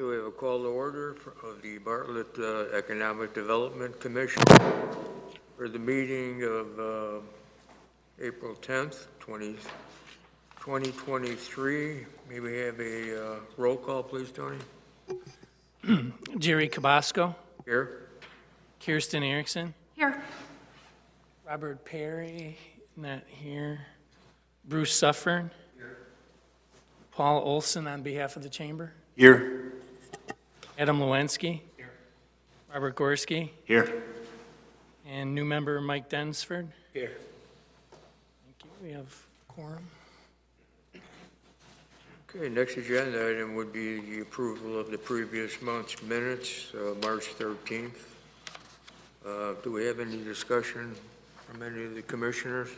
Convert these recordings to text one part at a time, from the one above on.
Okay, we have a call to order of the Bartlett Economic Development Commission for the meeting of April 10th, 2023. May we have a roll call, please, Tony? Jerry Cabasco. Here. Kirsten Erickson. Here. Robert Perry, not here. Bruce Suffern. Here. Paul Olson on behalf of the chamber. Here. Adam Lewinsky. Here. Robert Gorski. Here. And new member Mike Densford. Here. Thank you. We have quorum. Okay, next agenda item would be the approval of the previous month's minutes, March 13th. Do we have any discussion from any of the commissioners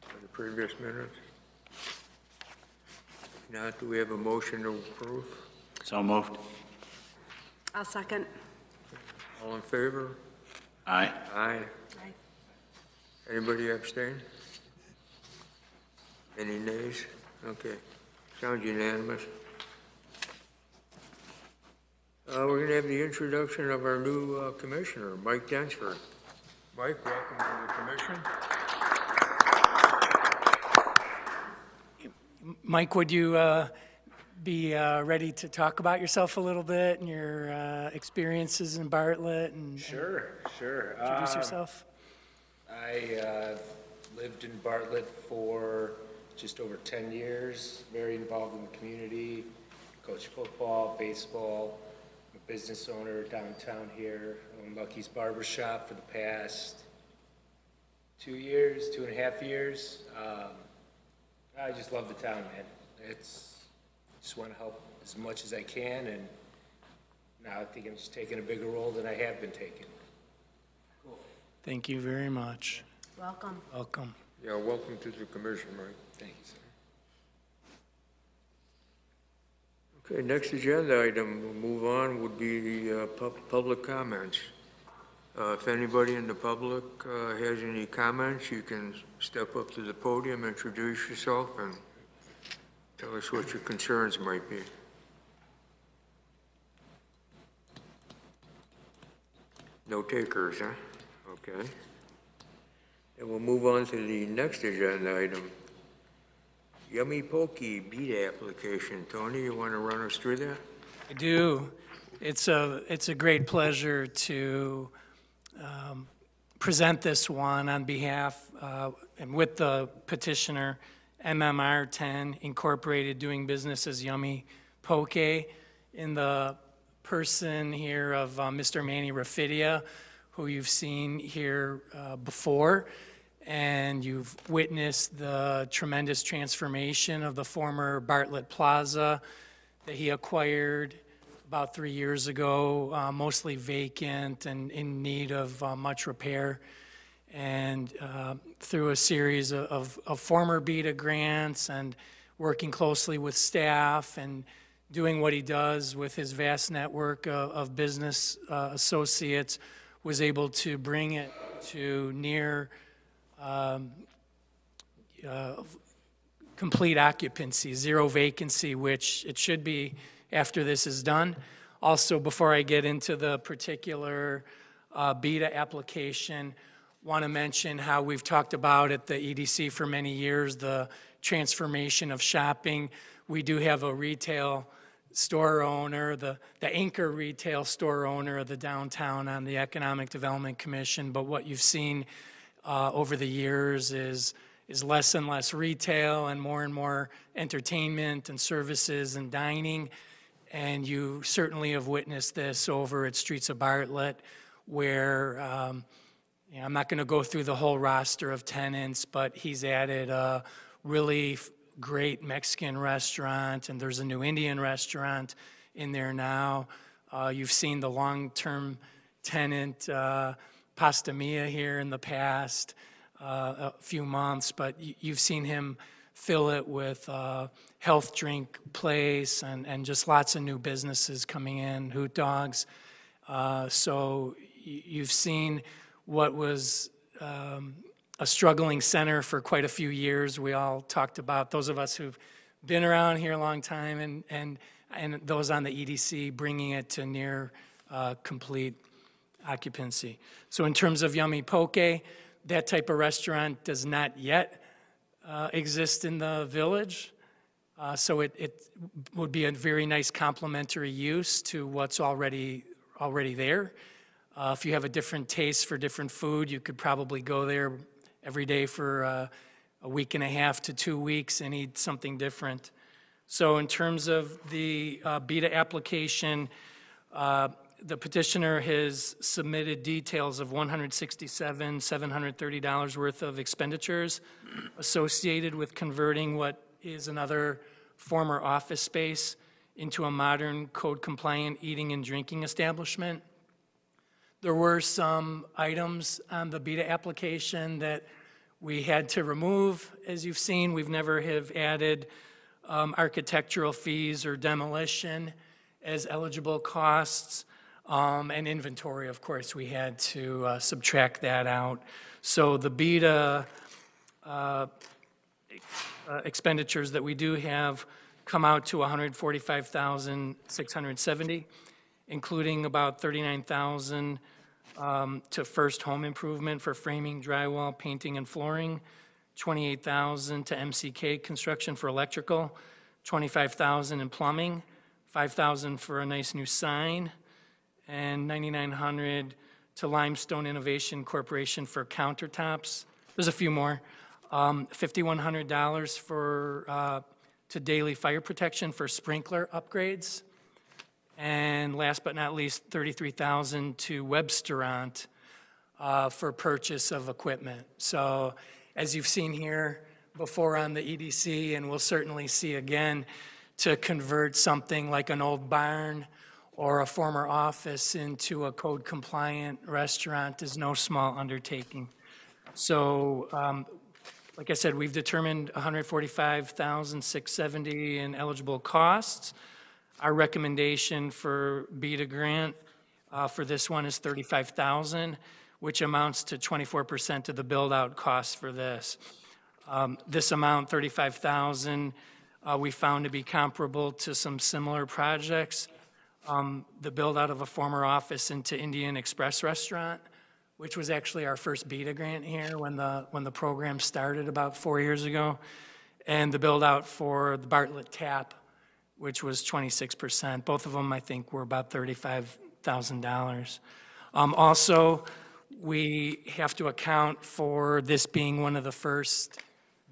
on the previous minutes? If not, do we have a motion to approve? So moved. I'll second. All in favor? Aye. Aye. Aye. Anybody abstain? Any nays? Okay, sounds unanimous. We're going to have the introduction of our new commissioner, Mike Densford. Mike, welcome to the commission. Mike, would you be ready to talk about yourself a little bit and your experiences in Bartlett and Sure. introduce yourself? I lived in Bartlett for just over 10 years, very involved in the community, coached football, baseball. I'm a business owner downtown here. I own Lucky's Barbershop for the past 2.5 years. I just love the town, man. Just want to help as much as I can, and now I think I'm just taking a bigger role than I have been taking. Thank you very much. Welcome. Welcome. Yeah, welcome to the commission, Mike. Thank you, sir. Okay, next agenda item, we'll move on, would be the public comments. If anybody in the public has any comments, you can step up to the podium, introduce yourself, and tell us what your concerns might be. No takers, huh? Okay. And we'll move on to the next agenda item. Yummy Pokey BEDA application. Tony, you want to run us through that? I do. It's a great pleasure to present this one on behalf and with the petitioner, MMR 10 Incorporated, doing business as Yummy Poke, in the person here of Mr. Manny Rafidia, who you've seen here before, and you've witnessed the tremendous transformation of the former Bartlett Plaza that he acquired about 3 years ago, mostly vacant and in need of much repair. And through a series of former BEDA grants and working closely with staff and doing what he does with his vast network of business associates, was able to bring it to near complete occupancy, zero vacancy, which it should be after this is done. Also, before I get into the particular BEDA application, want to mention how we've talked about at the EDC for many years, the transformation of shopping. We do have a retail store owner, the anchor retail store owner of the downtown on the Economic Development Commission, but what you've seen over the years is less and less retail and more entertainment and services and dining. And you certainly have witnessed this over at Streets of Bartlett, where I'm not going to go through the whole roster of tenants, but he's added a really great Mexican restaurant, and there's a new Indian restaurant in there now. You've seen the long-term tenant, Pasta Mia, here in the past a few months, but you've seen him fill it with health drink place and just lots of new businesses coming in, Hoot Dogs. So you've seen what was a struggling center for quite a few years. We all talked about, those of us who've been around here a long time, and and those on the EDC, bringing it to near complete occupancy. So in terms of Yummy Poke, that type of restaurant does not yet exist in the village. So it would be a very nice complementary use to what's already there. If you have a different taste for different food, you could probably go there every day for a week and a half to 2 weeks and eat something different. So in terms of the BEDA application, the petitioner has submitted details of $167,730 worth of expenditures associated with converting what is another former office space into a modern code-compliant eating and drinking establishment. There were some items on the BEDA application that we had to remove. As you've seen, we've never have added architectural fees or demolition as eligible costs. And inventory, of course, we had to subtract that out. So the BEDA expenditures that we do have come out to $145,670, including about $39,000 to First Home Improvement for framing, drywall, painting, and flooring, $28,000 to MCK Construction for electrical, $25,000 in plumbing, $5,000 for a nice new sign, and $9,900 to Limestone Innovation Corporation for countertops. There's a few more. $5,100 for to Daily Fire Protection for sprinkler upgrades. And last but not least, $33,000 to Websterant for purchase of equipment. So as you've seen here before on the EDC, and we'll certainly see again, to convert something like an old barn or a former office into a code-compliant restaurant is no small undertaking. So, like I said, we've determined $145,670 in eligible costs. Our recommendation for BEDA grant for this one is $35,000, which amounts to 24% of the build-out costs for this. This amount, $35,000, we found to be comparable to some similar projects. The build-out of a former office into Indian Express Restaurant, which was actually our first BEDA grant here when the program started about 4 years ago, and the build-out for the Bartlett Tap, which was 26%. Both of them, I think, were about $35,000. Also, we have to account for this being one of the first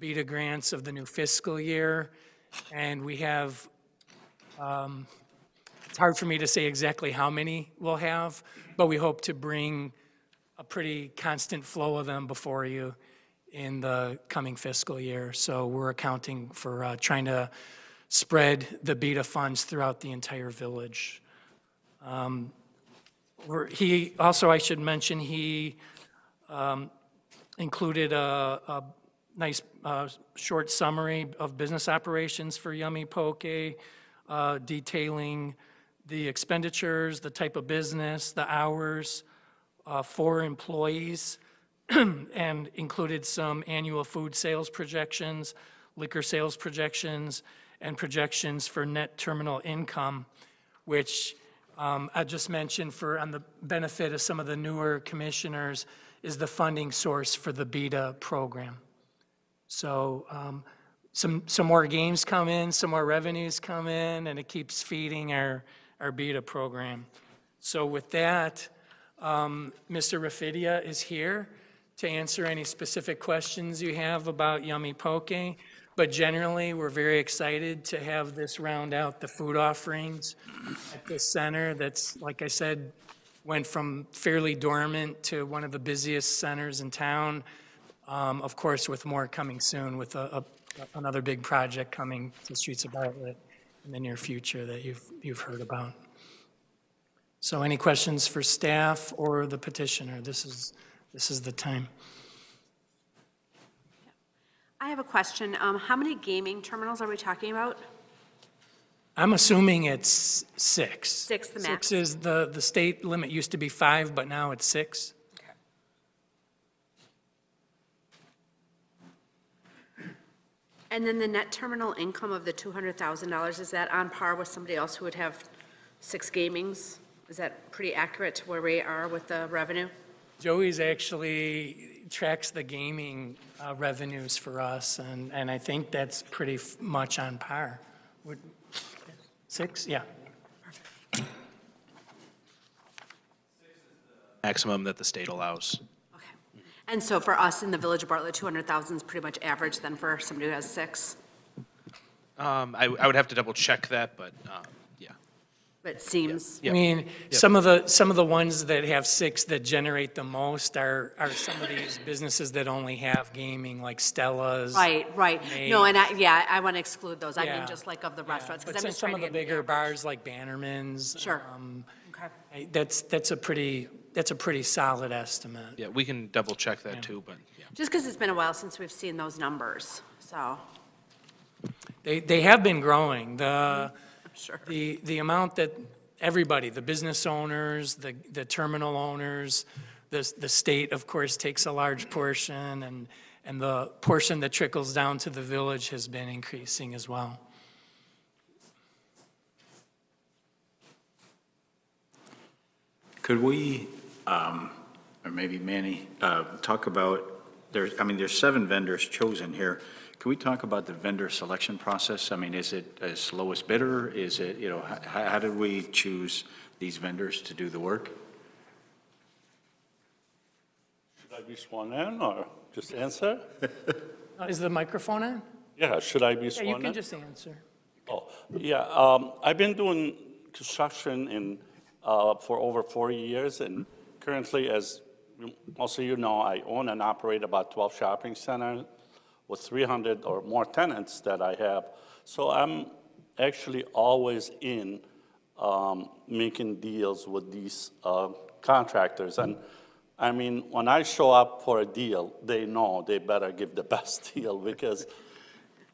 BEDA grants of the new fiscal year, and we have, it's hard for me to say exactly how many we'll have, but we hope to bring a pretty constant flow of them before you in the coming fiscal year. So we're accounting for trying to spread the BEDA funds throughout the entire village. He also, I should mention, he included a nice short summary of business operations for Yummy Poke, detailing the expenditures, the type of business, the hours, 4 employees, and included some annual food sales projections, liquor sales projections, and projections for net terminal income, which I just mentioned for on the benefit of some of the newer commissioners is the funding source for the BEDA program. So some more games come in, some more revenues come in, and it keeps feeding our BEDA program. So with that, Mr. Rafidia is here to answer any specific questions you have about Yummy Poke. But generally, we're very excited to have this round out the food offerings at this center that's, like I said, went from fairly dormant to one of the busiest centers in town. Of course, with more coming soon, with another big project coming to the streets of Bartlett in the near future that you've heard about. So any questions for staff or the petitioner? This is the time. I have a question. How many gaming terminals are we talking about? I'm assuming it's 6. 6, the max. 6 is the state limit used to be 5, but now it's 6. And then the net terminal income of the $200,000, is that on par with somebody else who would have 6 gamings? Is that pretty accurate to where we are with the revenue? Joey's actually tracks the gaming revenues for us, and I think that's pretty much on par. 6? Yeah. Maximum that the state allows. Okay. And so for us in the Village of Bartlett, 200,000 is pretty much average then for somebody who has 6? I would have to double check that, but yeah. But it seems, I mean, some of the ones that have 6 that generate the most are some of these businesses that only have gaming, like Stella's. right. No, and I want to exclude those. I mean, Yeah. just like of the Yeah, restaurants, but because I'm just some trying of to the get. bigger bars like Bannerman's. Sure. Okay. That's a pretty solid estimate. Yeah, we can double check that too, but yeah. Just because it's been a while since we've seen those numbers, so, They have been growing. I'm sure. The amount that everybody, the business owners, the terminal owners, the state, of course, takes a large portion, and the portion that trickles down to the village has been increasing as well. Could we, or maybe Manny, talk about, there's 7 vendors chosen here. Can we talk about the vendor selection process? I mean, is it as lowest bidder? Is it, how did we choose these vendors to do the work? Should I be sworn in or just answer? Is the microphone on? Yeah, should I be Yeah, sworn you in? can just answer. Oh, yeah, I've been doing construction for over 40 years, and currently, as most of you know, I own and operate about 12 shopping centers with 300 or more tenants that I have. So I'm actually always in making deals with these contractors. And I mean, when I show up for a deal, they know they better give the best deal because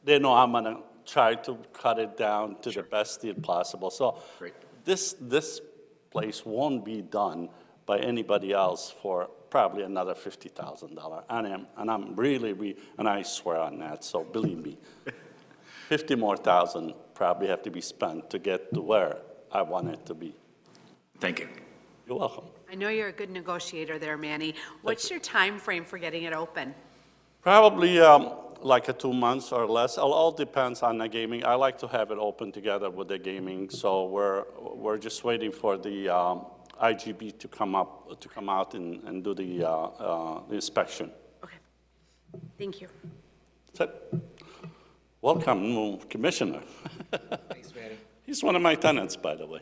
they know I'm gonna try to cut it down to the best deal possible. So this place won't be done by anybody else for probably another $50,000. And I'm really, and I swear on that, so believe me, 50 more thousand probably have to be spent to get to where I want it to be. Thank you. You're welcome. I know you're a good negotiator there, Manny. What's your time frame for getting it open? Probably like a 2 months or less. It all depends on the gaming. I like to have it open together with the gaming, so we're just waiting for the IGB to come out and do the inspection. Okay. Thank you. That's it. Welcome, Commissioner. Thanks, Manny. He's one of my tenants, by the way.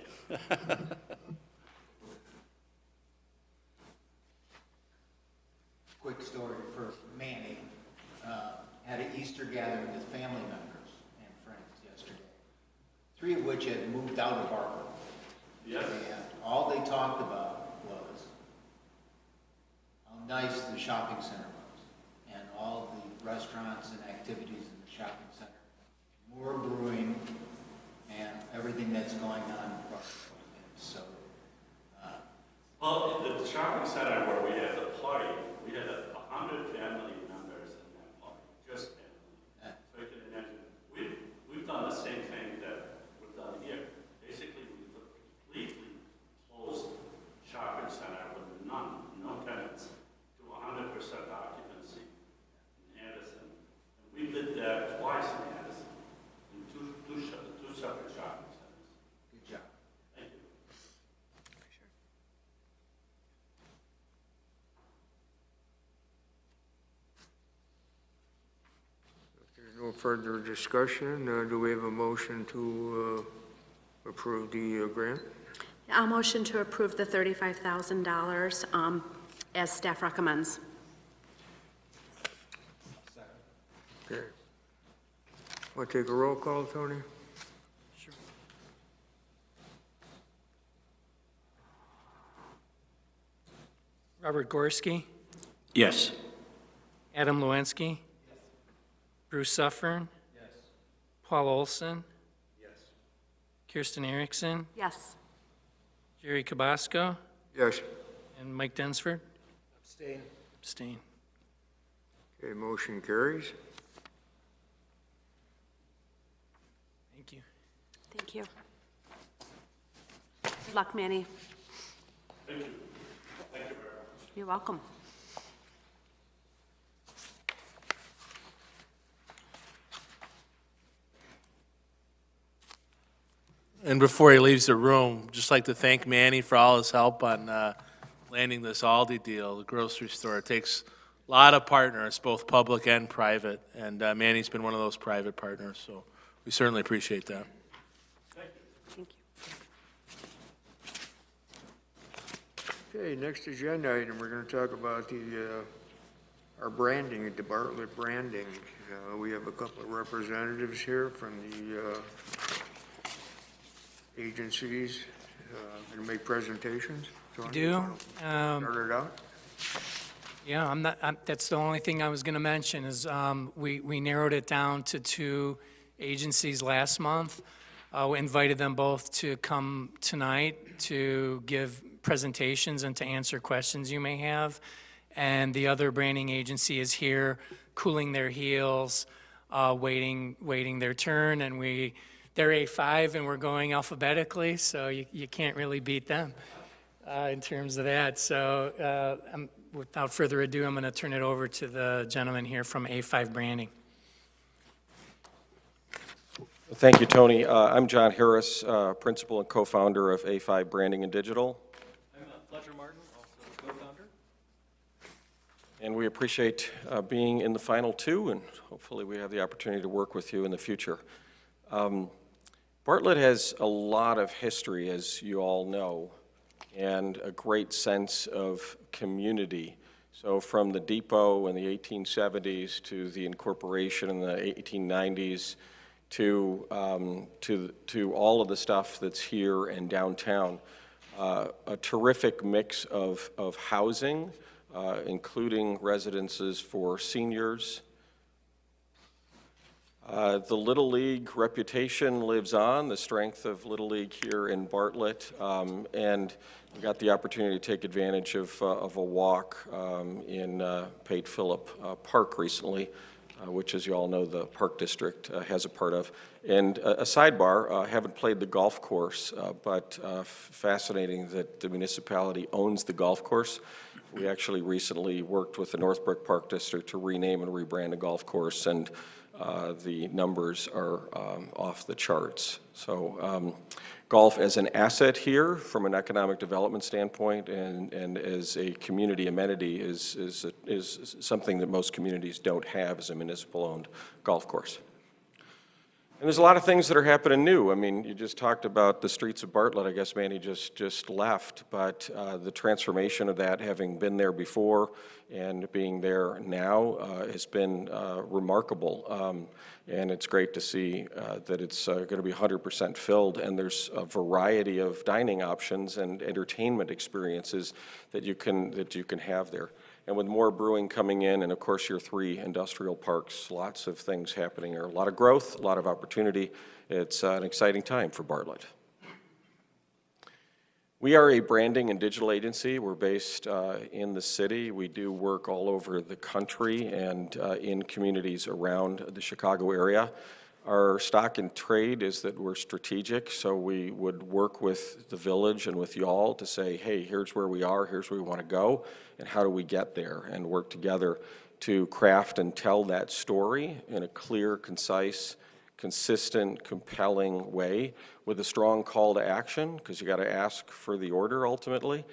Quick story for Manny. Had an Easter gathering with family members and friends yesterday, 3 of which had moved out of Bartlett. Yes. And all they talked about was how nice the shopping center was and all the restaurants and activities in the shopping center. More brewing and everything that's going on in Bartlett. And so, Well, in the shopping center where we had the party, we had 100 family members in that party, just family. So you can imagine, we've done the same thing that we've done here. Basically, we've completely closed shopping center with no tenants to 100% occupancy in Addison. And we did that twice in Addison, in two separate shopping centers. good job. Thank you. There's no further discussion. Do we have a motion to approve the grant? I'll motion to approve the $35,000 as staff recommends. Okay. Want to take a roll call, Tony? Robert Gorski, Yes. Adam Lewinsky. Bruce Suffern. Paul Olson. Kirsten Erickson, Yes. Jerry Cabasco, Yes. and Mike Densford. Abstain. Abstain. Okay, motion carries. Thank you. Good luck, Manny. Thank you. Thank you very much. You're welcome. And before he leaves the room, just like to thank Manny for all his help on landing this Aldi deal, the grocery store. It takes a lot of partners, both public and private, and Manny's been one of those private partners, so we certainly appreciate that. Thank you. Okay, next agenda item, we're going to talk about our branding, the Bartlett branding. We have a couple of representatives here from the agencies going to make presentations. Tony, Do. you wanna Start it out? Yeah, that's the only thing I was going to mention is we narrowed it down to 2 agencies last month. We invited them both to come tonight to give presentations and to answer questions you may have. And the other branding agency is here cooling their heels, waiting their turn. And they're A5 and we're going alphabetically, so you can't really beat them in terms of that. So without further ado, I'm going to turn it over to the gentleman here from A5 Branding. Thank you, Tony. I'm John Harris, principal and co-founder of A5 Branding and Digital. I'm Fletcher Martin, also co-founder. And we appreciate being in the final 2, and hopefully we have the opportunity to work with you in the future. Bartlett has a lot of history, as you all know, and a great sense of community. So from the depot in the 1870s to the incorporation in the 1890s to all of the stuff that's here and downtown, a terrific mix of housing, including residences for seniors. The Little League reputation lives on, the strength of Little League here in Bartlett, and we got the opportunity to take advantage of a walk in Pate Phillip Park recently, which, as you all know, the Park District has a part of. And a sidebar, I haven't played the golf course, but fascinating that the municipality owns the golf course. We actually recently worked with the Northbrook Park District to rename and rebrand a golf course, and the numbers are off the charts. So golf as an asset here from an economic development standpoint and as a community amenity is something that most communities don't have as a municipal-owned golf course. And there's a lot of things that are happening new. I mean, you just talked about the streets of Bartlett. I guess Manny just left, but the transformation of that, having been there before and being there now, has been remarkable. And it's great to see that it's going to be 100% filled, and there's a variety of dining options and entertainment experiences that you can have there. And with more brewing coming in, and of course your 3 industrial parks, lots of things happening here. A lot of growth, a lot of opportunity. It's an exciting time for Bartlett. We are a branding and digital agency. We're based in the city. We do work all over the country and in communities around the Chicago area. Our stock in trade is that we're strategic, so we would work with the village and with y'all to say, hey, here's where we are, here's where we want to go, and how do we get there, and work together to craft and tell that story in a clear, concise, consistent, compelling way with a strong call to action, because you got to ask for the order ultimately.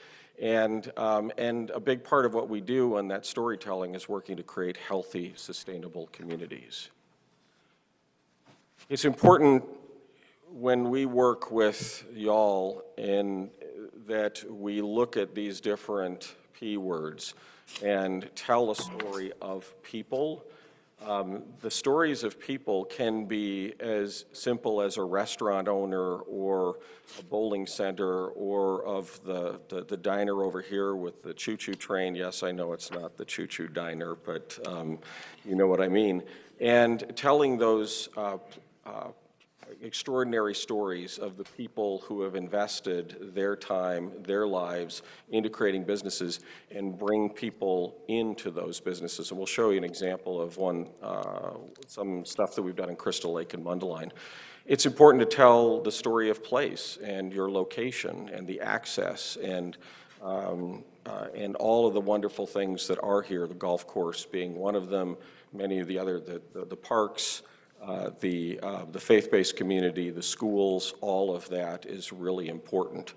And a big part of what we do on that storytelling is working to create healthy, sustainable communities. It's important when we work with y'all in that we look at these different P words and tell a story of people. The stories of people can be as simple as a restaurant owner or a bowling center or of the diner over here with the choo-choo train. Yes, I know it's not the choo-choo diner, but you know what I mean. And telling those extraordinary stories of the people who have invested their time, their lives into creating businesses and bring people into those businesses. And we'll show you an example of one, some stuff that we've done in Crystal Lake and Mundelein. It's important to tell the story of place and your location and the access and all of the wonderful things that are here, the golf course being one of them, many of the other, the parks, the faith-based community, the schools, all of that is really important.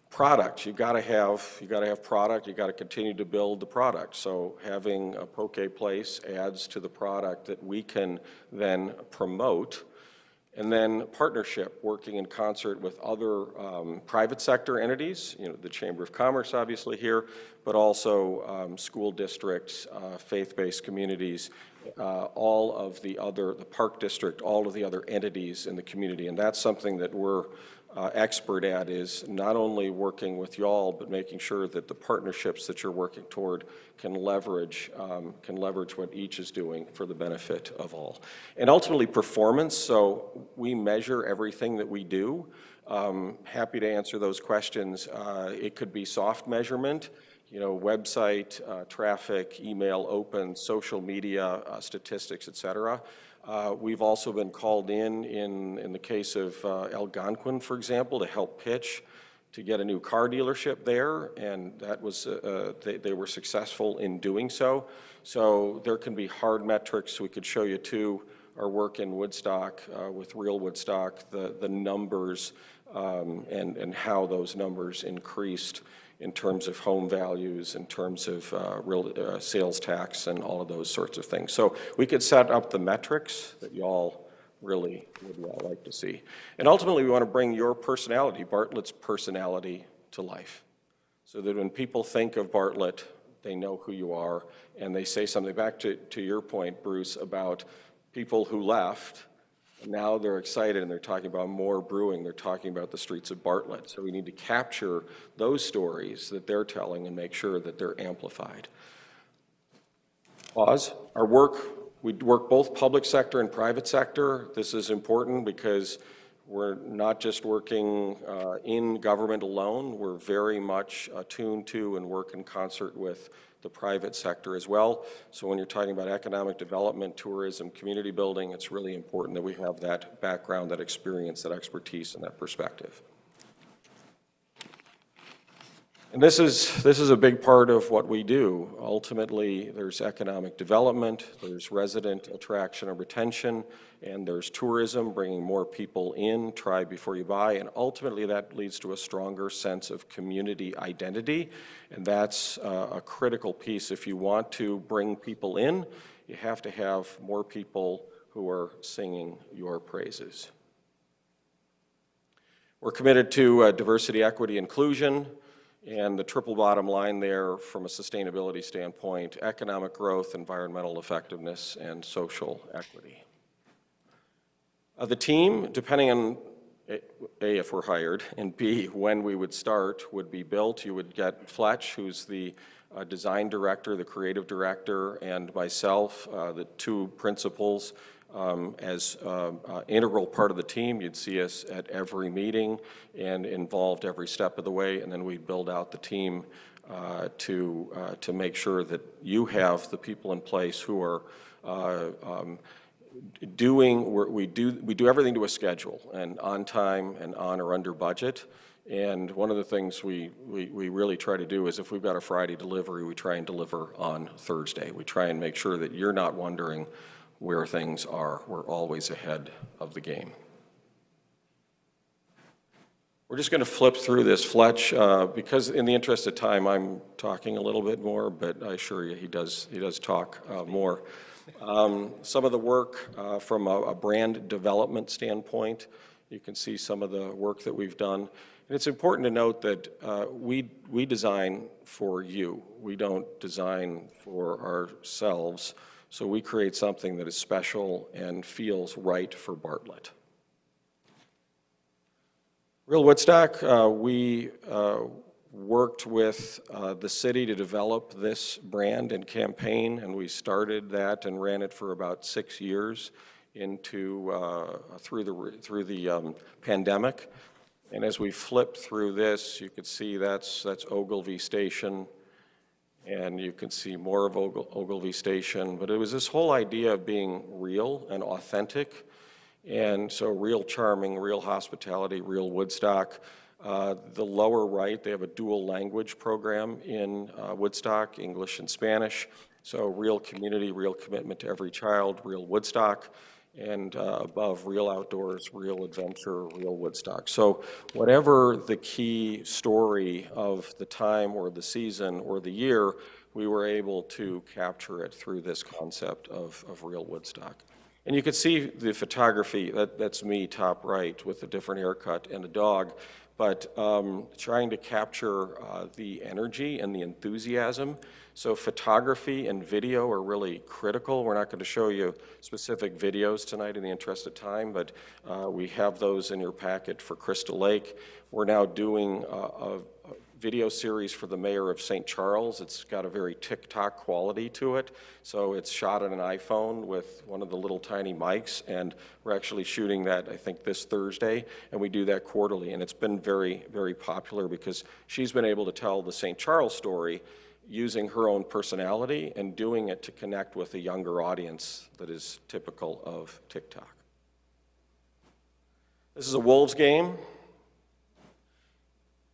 Product, you got to have product. You got to continue to build the product. So having a poke place adds to the product that we can then promote. And then partnership, working in concert with other private sector entities, the Chamber of Commerce obviously here, but also school districts, faith-based communities, all of the park district, all of the other entities in the community. And that's something that we're expert at, is not only working with y'all, but making sure that the partnerships that you're working toward can leverage what each is doing for the benefit of all. And ultimately performance, so we measure everything that we do. Happy to answer those questions. It could be soft measurement, website, traffic, email open, social media, statistics, et cetera. We've also been called in the case of Algonquin, for example, to help pitch to get a new car dealership there, and that was they were successful in doing so. So there can be hard metrics. We could show you too our work in Woodstock with Real Woodstock, the numbers and how those numbers increased in terms of home values, in terms of real sales tax and all of those sorts of things. So we could set up the metrics that y'all really would like to see. And ultimately, we want to bring your personality, Bartlett's personality, to life. So that when people think of Bartlett, they know who you are, and they say something back to your point, Bruce, about people who left. Now they're excited and they're talking about more brewing. They're talking about the streets of Bartlett. So we need to capture those stories that they're telling and make sure that they're amplified. Pause. Our work, we work both public sector and private sector. This is important because we're not just working in government alone. We're very much attuned to and work in concert with the private sector as well. So when you're talking about economic development, tourism, community building, it's really important that we have that background, that experience, that expertise, and that perspective. And this is a big part of what we do. Ultimately, there's economic development, there's resident attraction and retention, and there's tourism, bringing more people in, try before you buy, and ultimately that leads to a stronger sense of community identity, and that's a critical piece. If you want to bring people in, you have to have more people who are singing your praises. We're committed to diversity, equity, inclusion. And the triple bottom line there from a sustainability standpoint, economic growth, environmental effectiveness, and social equity. The team, depending on A, if we're hired, and B, when we would start, would be built. You would get Fletch, who's the design director, the creative director, and myself, the two principals, as integral part of the team. You'd see us at every meeting and involved every step of the way, and then we'd build out the team to make sure that you have the people in place who are we do everything to a schedule and on time and on or under budget. And one of the things we really try to do is if we've got a Friday delivery, we try and deliver on Thursday. We try and make sure that you're not wondering where things are. We're always ahead of the game. We're just going to flip through this. Fletch, because in the interest of time, I'm talking a little bit more, but I assure you he does talk more. Some of the work from a brand development standpoint, you can see some of the work that we've done. And it's important to note that we design for you. We don't design for ourselves. So we create something that is special and feels right for Bartlett. Real Woodstock, we worked with the city to develop this brand and campaign, and we started that and ran it for about 6 years through the pandemic. And as we flip through this, you could see that's Ogilvie Station, and you can see more of Ogilvie Station. But it was this whole idea of being real and authentic And so real charming, real hospitality, real Woodstock. The lower right, they have a dual language program in Woodstock, English and Spanish. So real community, real commitment to every child, real Woodstock. And above, real outdoors, real adventure, real Woodstock. So whatever the key story of the time or the season or the year, we were able to capture it through this concept of real Woodstock. And you can see the photography, that's me top right with a different haircut and a dog, but trying to capture the energy and the enthusiasm. So photography and video are really critical. We're not going to show you specific videos tonight in the interest of time, but we have those in your packet for Crystal Lake. We're now doing a video series for the mayor of St. Charles. It's got a very TikTok quality to it. So it's shot on an iPhone with one of the little tiny mics, and we're actually shooting that, I think, this Thursday, and we do that quarterly. And it's been very, very popular because she's been able to tell the St. Charles story using her own personality and doing it to connect with a younger audience that is typical of TikTok. This is a Wolves game.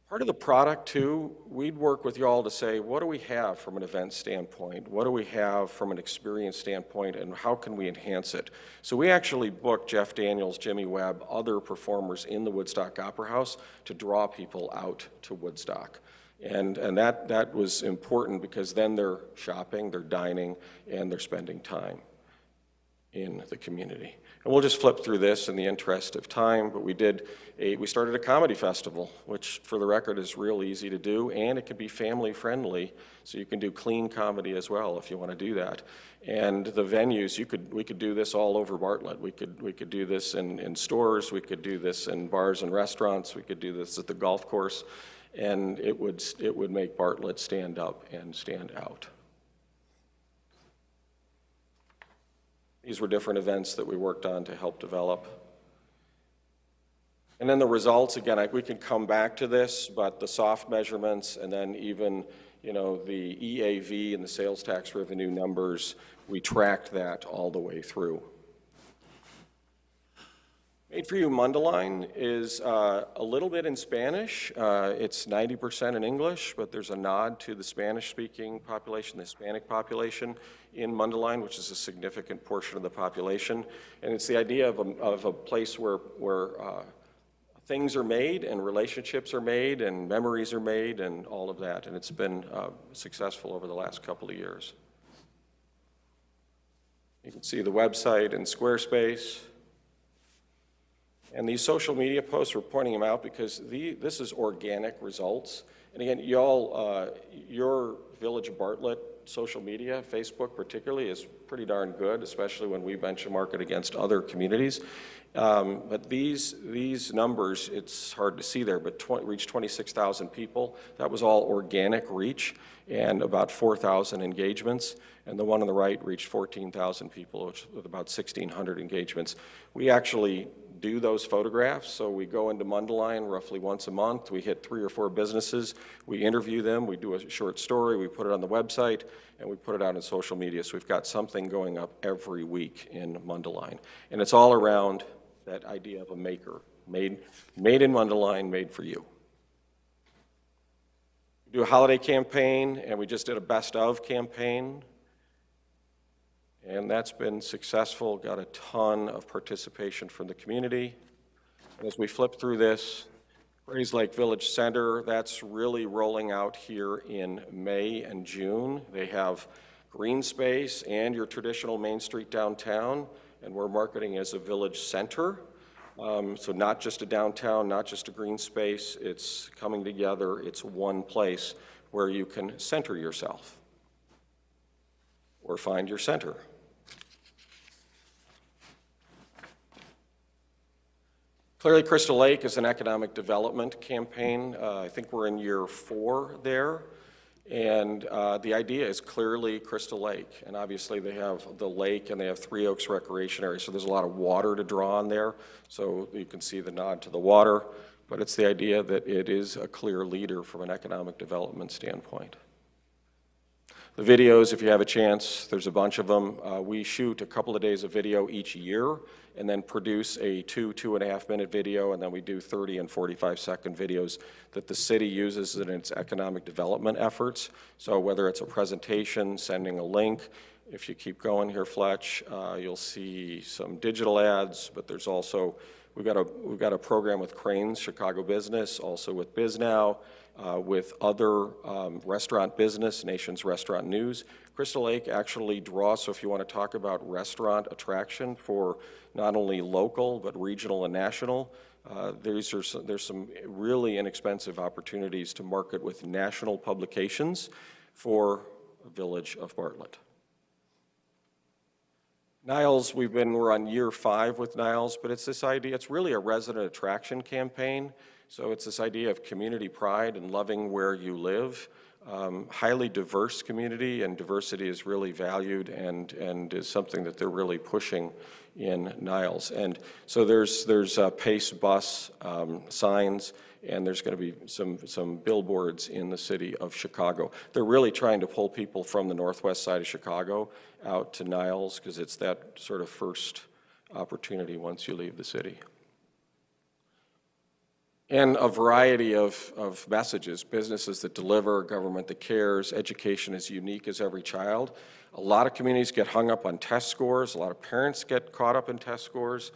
Part of the product, too, we'd work with you all to say, what do we have from an event standpoint? What do we have from an experience standpoint, and how can we enhance it? So we actually booked Jeff Daniels, Jimmy Webb, other performers in the Woodstock Opera House to draw people out to Woodstock. And that was important because then they're shopping, they're dining, and they're spending time in the community. And we'll just flip through this in the interest of time, but we started a comedy festival, which for the record is real easy to do, and it can be family friendly, so you can do clean comedy as well if you want to do that. And the venues, we could do this all over Bartlett. We could do this in stores, we could do this in bars and restaurants, we could do this at the golf course, and it would make Bartlett stand up and stand out. These were different events that we worked on to help develop. And then the results, again, we can come back to this, but the soft measurements and then even, the EAV and the sales tax revenue numbers, we tracked that all the way through. Made for You Mundelein is a little bit in Spanish. It's 90% in English, but there's a nod to the Spanish-speaking population, the Hispanic population in Mundelein, which is a significant portion of the population. And it's the idea of a place where things are made and relationships are made and memories are made and all of that. And it's been successful over the last couple of years. You can see the website and Squarespace. And these social media posts, we're pointing them out because this is organic results. And again, y'all, your Village of Bartlett social media, Facebook particularly, is pretty darn good, especially when we benchmark it against other communities. But these numbers, it's hard to see there, but reached 26,000 people. That was all organic reach and about 4,000 engagements. And the one on the right reached 14,000 people, which with about 1,600 engagements. We actually do those photographs. So we go into Mundelein roughly once a month. We hit 3 or 4 businesses. We interview them. We do a short story. We put it on the website, and we put it out on social media. So we've got something going up every week in Mundelein. And it's all around that idea of a maker, made in Mundelein, made for you. We do a holiday campaign, and we just did a best of campaign. And that's been successful, got a ton of participation from the community. And as we flip through this, Grays Lake Village Center, that's really rolling out here in May and June. They have green space and your traditional Main Street downtown, and we're marketing as a village center. So not just a downtown, not just a green space, it's coming together, it's one place where you can center yourself or find your center. Clearly, Crystal Lake is an economic development campaign. I think we're in year 4 there. And the idea is clearly Crystal Lake. And obviously, they have the lake and they have Three Oaks Recreation Area. So there's a lot of water to draw on there. So you can see the nod to the water. But it's the idea that it is a clear leader from an economic development standpoint. The videos, if you have a chance, there's a bunch of them. We shoot a couple of days of video each year and then produce a 2.5 minute video, and then we do 30 and 45-second videos that the city uses in its economic development efforts. So whether it's a presentation, sending a link, if you keep going here, Fletch, you'll see some digital ads, but there's also, we've got a program with Cranes, Chicago Business, also with BizNow, with other restaurant business, Nation's Restaurant News. Crystal Lake actually draws, so if you want to talk about restaurant attraction for not only local, but regional and national, there's some really inexpensive opportunities to market with national publications for the village of Bartlett. Niles, we're on year 5 with Niles, but it's this idea, it's really a resident attraction campaign. So it's this idea of community pride and loving where you live. Highly diverse community, and diversity is really valued and is something that they're really pushing in Niles. And so there's Pace bus signs, and there's going to be some billboards in the city of Chicago. They're really trying to pull people from the northwest side of Chicago out to Niles, because it's that sort of first opportunity once you leave the city. And a variety of messages, businesses that deliver, government that cares, education is unique as every child. A lot of communities get hung up on test scores. A lot of parents get caught up in test scores.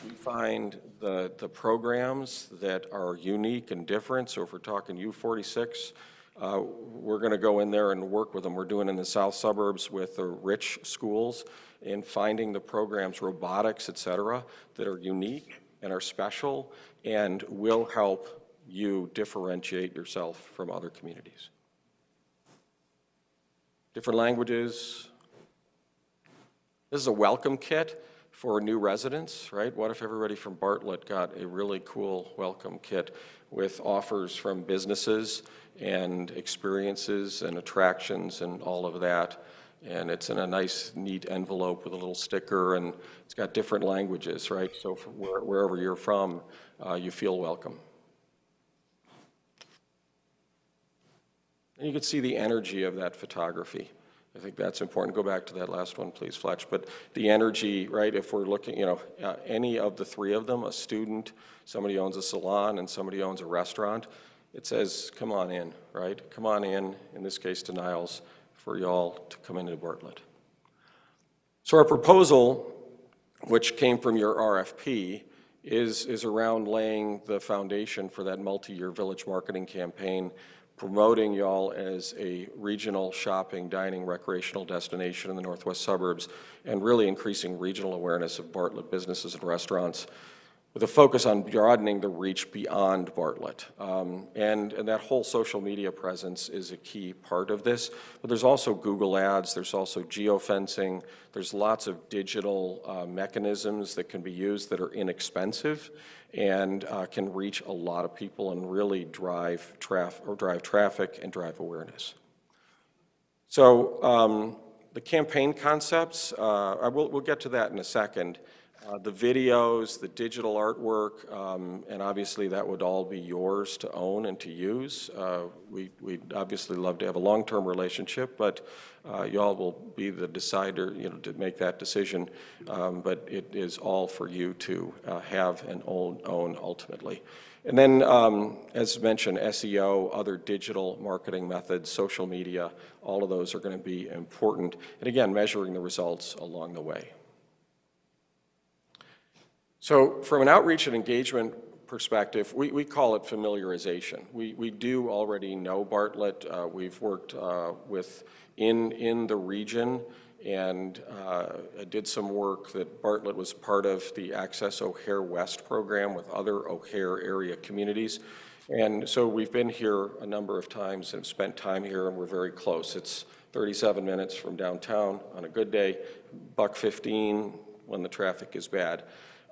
We find the programs that are unique and different. So if we're talking U46, we're going to go in there and work with them. We're doing in the south suburbs with the rich schools and finding the programs, robotics, et cetera, that are unique and are special and will help you differentiate yourself from other communities. Different languages. This is a welcome kit for new residents, right? What if everybody from Bartlett got a really cool welcome kit with offers from businesses and experiences and attractions and all of that? And it's in a nice, neat envelope with a little sticker, and it's got different languages, right? So wherever you're from, you feel welcome. And you can see the energy of that photography. I think that's important. Go back to that last one, please, Fletch. But the energy, right, if we're looking, any of the 3 of them, a student, somebody owns a salon, and somebody owns a restaurant, it says, come on in, right? Come on in this case to Niles, for y'all to come into Bartlett. So our proposal, which came from your RFP, is around laying the foundation for that multi-year village marketing campaign, promoting y'all as a regional shopping, dining, recreational destination in the northwest suburbs, and really increasing regional awareness of Bartlett businesses and restaurants, with a focus on broadening the reach beyond Bartlett. And that whole social media presence is a key part of this. But there's also Google Ads, there's also geofencing, there's lots of digital mechanisms that can be used that are inexpensive and can reach a lot of people and really drive traffic and drive awareness. So the campaign concepts, we'll get to that in a second. The videos, the digital artwork, and obviously that would all be yours to own and to use. We'd obviously love to have a long-term relationship, but y'all will be the decider, to make that decision. But it is all for you to have and own ultimately. And then, as mentioned, SEO, other digital marketing methods, social media, all of those are going to be important. And again, measuring the results along the way. So from an outreach and engagement perspective, we call it familiarization. We do already know Bartlett. We've worked in the region, and did some work that Bartlett was part of the Access O'Hare West program with other O'Hare area communities. And so we've been here a number of times and spent time here, and we're very close. It's 37 minutes from downtown on a good day, $1.15 when the traffic is bad.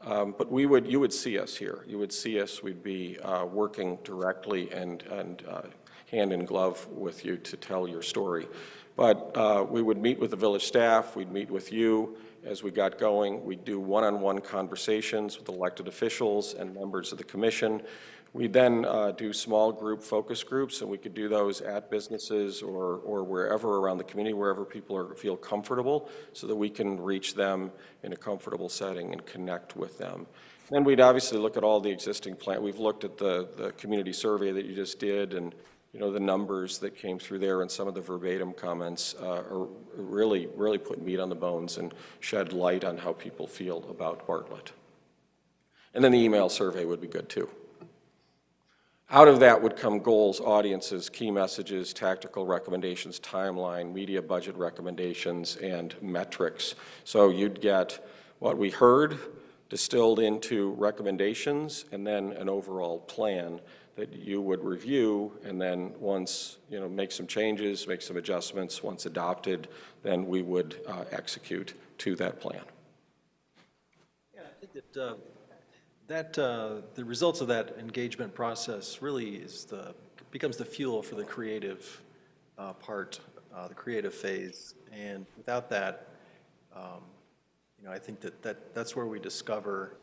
But you would see us here. You would see us. We'd be working directly and hand in glove with you to tell your story. But we would meet with the village staff. We'd meet with you as we got going. We'd do one-on-one conversations with elected officials and members of the commission. We then do small group focus groups, and we could do those at businesses or wherever around the community, wherever people feel comfortable, so that we can reach them in a comfortable setting and connect with them. Then we'd obviously look at all the existing plan. We've looked at the community survey that you just did, and the numbers that came through there, and some of the verbatim comments are really put meat on the bones and shed light on how people feel about Bartlett. And then the email survey would be good too. Out of that would come goals, audiences, key messages, tactical recommendations, timeline, media budget recommendations, and metrics. So you'd get what we heard distilled into recommendations, and then an overall plan that you would review, and then once, make some changes, make some adjustments. Once adopted, then we would execute to that plan. Yeah, I think that the results of that engagement process really becomes the fuel for the creative part, the creative phase. And without that, I think that's where we discover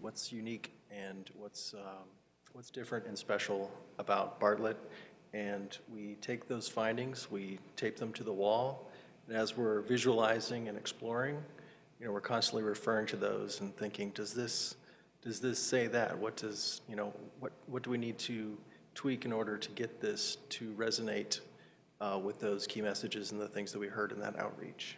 what's unique and what's different and special about Bartlett. And we take those findings, we tape them to the wall, and as we're visualizing and exploring, we're constantly referring to those and thinking, does this say that? What do we need to tweak in order to get this to resonate with those key messages and the things that we heard in that outreach?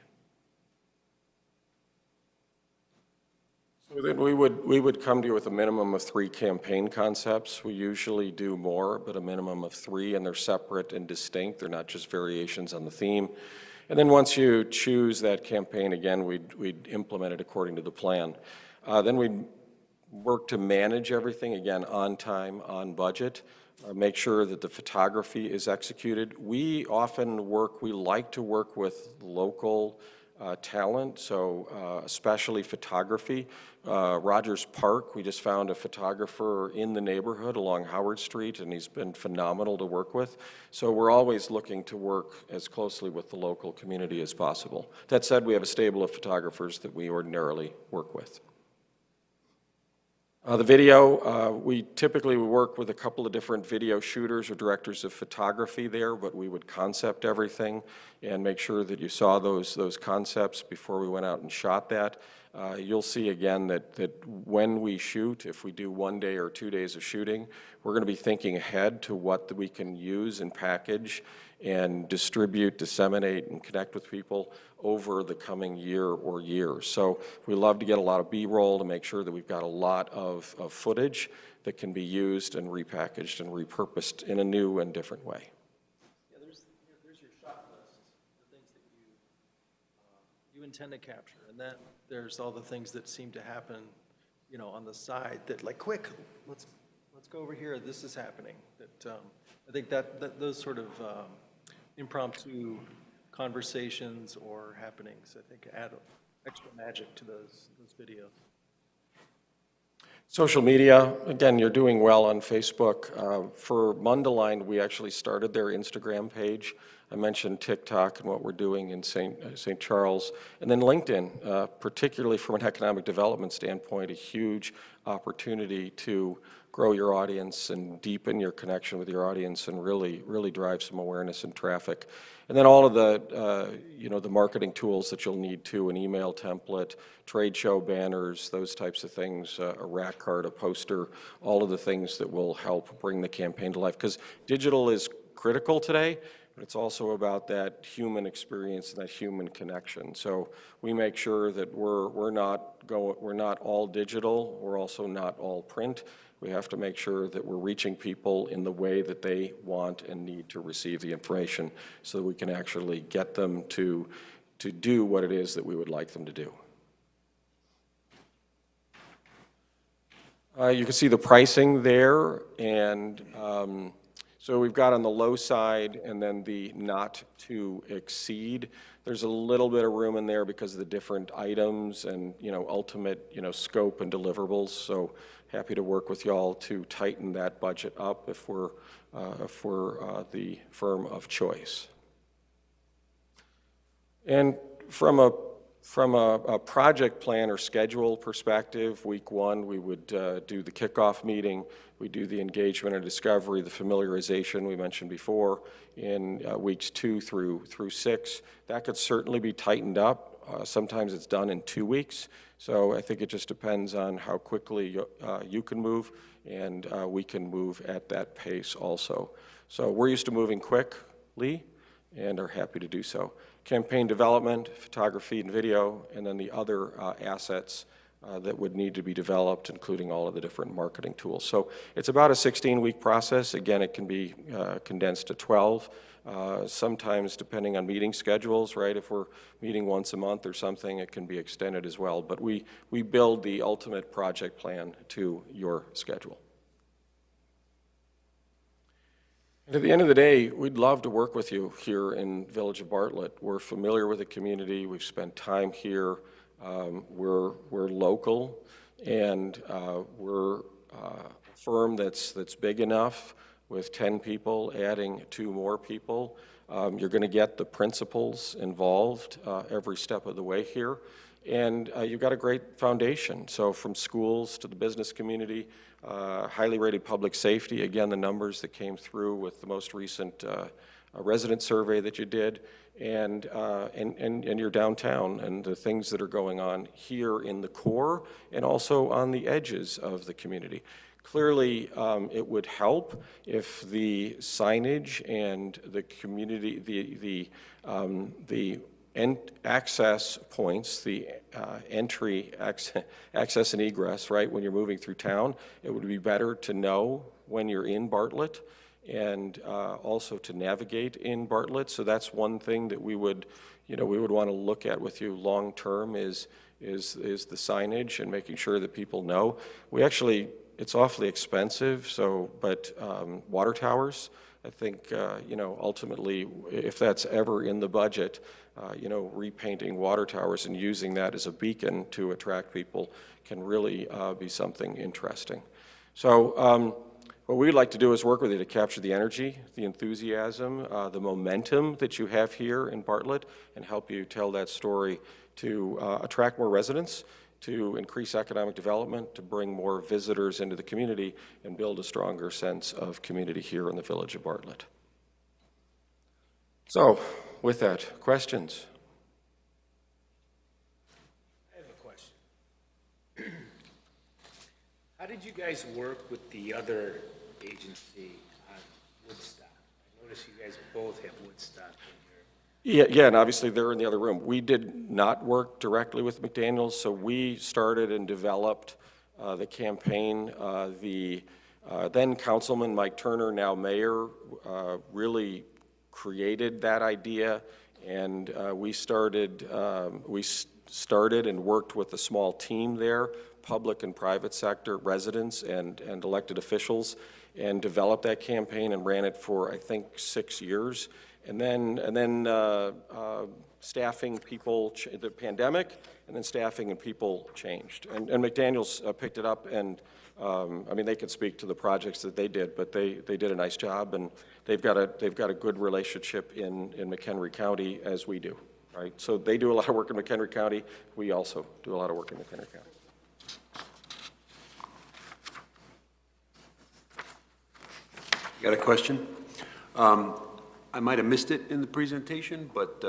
So then we would come to you with a minimum of 3 campaign concepts. We usually do more, but a minimum of 3, and they're separate and distinct. They're not just variations on the theme. And then once you choose that campaign, again, we'd implement it according to the plan. Then we'd work to manage everything, again, on time, on budget, make sure that the photography is executed. We like to work with local talent, so especially photography. Rogers Park, we just found a photographer in the neighborhood along Howard Street, and he's been phenomenal to work with. So we're always looking to work as closely with the local community as possible. That said, we have a stable of photographers that we ordinarily work with. The video, we typically work with a couple of different video shooters or directors of photography there, but we would concept everything and make sure that you saw those concepts before we went out and shot that. You'll see again that when we shoot, if we do 1 day or 2 days of shooting, we're going to be thinking ahead to what we can use and package and distribute, disseminate, and connect with people over the coming year or years. So we love to get a lot of B-roll to make sure that we've got a lot of footage that can be used and repackaged and repurposed in a new and different way. Yeah, there's your shot list, the things that you intend to capture, and then there's all the things that seem to happen, on the side that, like, quick, let's go over here. This is happening. That I think that those sort of impromptu conversations or happenings, I think, add extra magic to those videos. Social media, again, you're doing well on Facebook. For Mundelein, we actually started their Instagram page. I mentioned TikTok and what we're doing in St. Charles. And then LinkedIn, particularly from an economic development standpoint, a huge opportunity to grow your audience and deepen your connection with your audience and really drive some awareness and traffic. And then all of the, the marketing tools that you'll need too, an email template, trade show banners, those types of things, a rack card, a poster, all of the things that will help bring the campaign to life. Because digital is critical today, but it's also about that human experience and that human connection. So we make sure that we're not all digital, we're also not all print. We have to make sure that we're reaching people in the way that they want and need to receive the information so that we can actually get them to do what it is that we would like them to do. You can see the pricing there, and so we've got on the low side and then the not to exceed. There's a little bit of room in there because of the different items and ultimate scope and deliverables. So happy to work with y'all to tighten that budget up if we're the firm of choice. And from a From a project plan or schedule perspective, week one, we would do the kickoff meeting. We do the engagement and discovery, the familiarization we mentioned before in weeks 2 through 6. That could certainly be tightened up. Sometimes it's done in 2 weeks. So I think it just depends on how quickly you can move, and we can move at that pace also. So we're used to moving quickly and are happy to do so. Campaign development, photography and video, and then the other assets that would need to be developed, including all of the different marketing tools. So it's about a 16-week process. Again, it can be condensed to 12. Sometimes, depending on meeting schedules, right? If we're meeting once a month or something, it can be extended as well. But we build the ultimate project plan to your schedule. And at the end of the day, we'd love to work with you here in Village of Bartlett. We're familiar with the community. We've spent time here. We're local, and we're a firm that's big enough with 10 people, adding 2 more people. You're going to get the principals involved every step of the way here. And you've got a great foundation. So from schools to the business community, highly rated public safety, again, the numbers that came through with the most recent resident survey that you did, and your downtown and the things that are going on here in the core and also on the edges of the community. Clearly, it would help if the signage and the community, the access points, the entry, access and egress, right, when you're moving through town, it would be better to know when you're in Bartlett and also to navigate in Bartlett. So that's one thing that we would want to look at with you long term is the signage and making sure that people know. We actually, it's awfully expensive, so, but water towers, I think, ultimately, if that's ever in the budget, repainting water towers and using that as a beacon to attract people can really be something interesting. So what we'd like to do is work with you to capture the energy, the enthusiasm, the momentum that you have here in Bartlett and help you tell that story to attract more residents, to increase economic development, to bring more visitors into the community and build a stronger sense of community here in the Village of Bartlett. So, with that, questions? I have a question. How did you guys work with the other agency on Woodstock? I noticed you guys both have Woodstock in your... Yeah, and obviously they're in the other room. We did not work directly with McDaniels, so we started and developed the campaign. Then Councilman Mike Turner, now mayor, really created that idea, and we started and worked with a small team there, public and private sector residents and elected officials, and developed that campaign and ran it for, I think, 6 years. And then staffing people, the pandemic, and then staffing and people changed. And McDaniels picked it up, and I mean, they could speak to the projects that they did, but they did a nice job, and they've got a good relationship in McHenry County, as we do, right? So they do a lot of work in McHenry County. We also do a lot of work in McHenry County. Got a question? I might have missed it in the presentation, but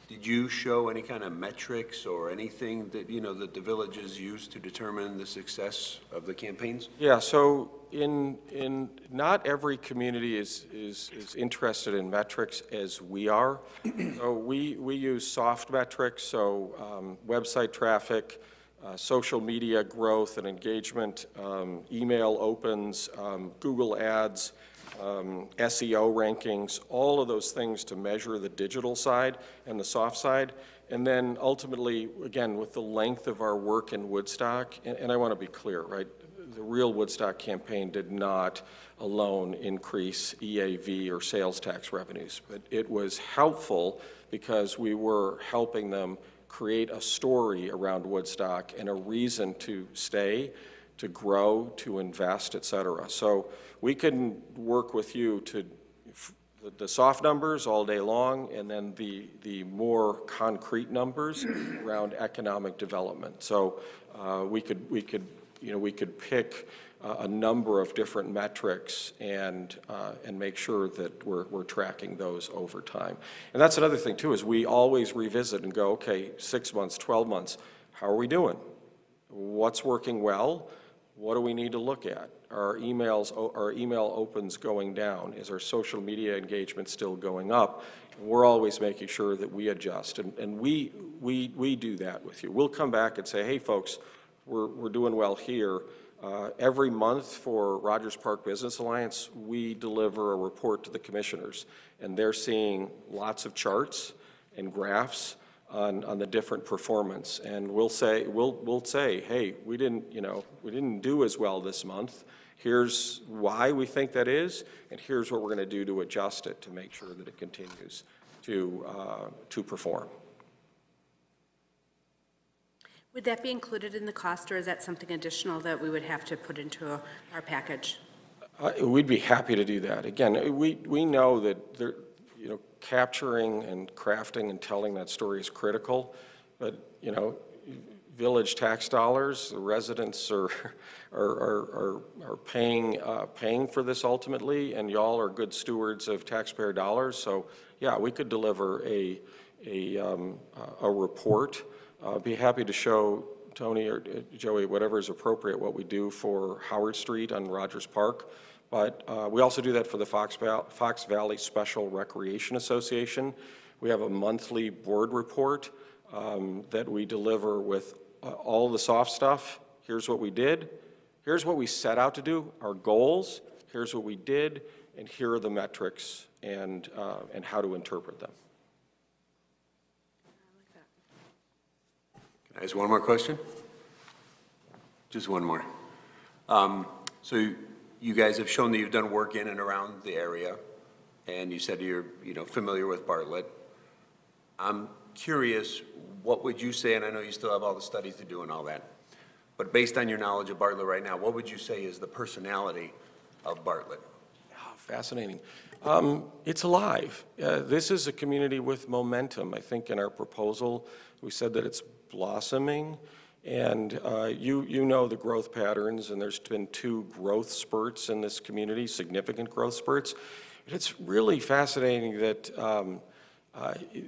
did you show any kind of metrics or anything that, that the villages use to determine the success of the campaigns? Yeah, so in not every community is interested in metrics as we are. So we use soft metrics, so website traffic, social media growth and engagement, email opens, Google ads, SEO rankings, all of those things to measure the digital side and the soft side. And then ultimately, again, with the length of our work in Woodstock, and I want to be clear, right? The real Woodstock campaign did not alone increase EAV or sales tax revenues, but it was helpful because we were helping them create a story around Woodstock and a reason to stay, to grow, to invest, et cetera. So we can work with you to the soft numbers all day long, and then the more concrete numbers around economic development. So we could pick a number of different metrics and make sure that we're tracking those over time. And that's another thing too, is we always revisit and go, okay, 6 months, 12 months, how are we doing? What's working well? What do we need to look at? Are our email opens going down? Is our social media engagement still going up? And we're always making sure that we adjust, and we do that with you. We'll come back and say, hey folks, we're doing well here. Every month for Rogers Park Business Alliance, we deliver a report to the commissioners, and they're seeing lots of charts and graphs on the different performance. And we'll say, hey, we didn't do as well this month. Here's why we think that is, and here's what we're going to do to adjust it to make sure that it continues to perform. Would that be included in the cost, or is that something additional that we would have to put into our package? We'd be happy to do that. Again, we know that capturing and crafting and telling that story is critical, but village tax dollars, the residents are paying for this ultimately, and y'all are good stewards of taxpayer dollars. So yeah, we could deliver a report. Be happy to show Tony or Joey, whatever is appropriate, what we do for Howard Street on Rogers Park. But we also do that for the Fox Valley Special Recreation Association. We have a monthly board report that we deliver with all the soft stuff. Here's what we did. Here's what we set out to do, our goals. Here's what we did, and here are the metrics and how to interpret them. Can I ask one more question? Just one more. So you guys have shown that you've done work in and around the area, and you said you're familiar with Bartlett. I'm curious, what would you say, and I know you still have all the studies to do and all that, but based on your knowledge of Bartlett right now, what would you say is the personality of Bartlett? Oh, fascinating. It's alive. This is a community with momentum. I think in our proposal, we said that it's blossoming. And you know the growth patterns, and there's been 2 growth spurts in this community, significant growth spurts. And it's really fascinating that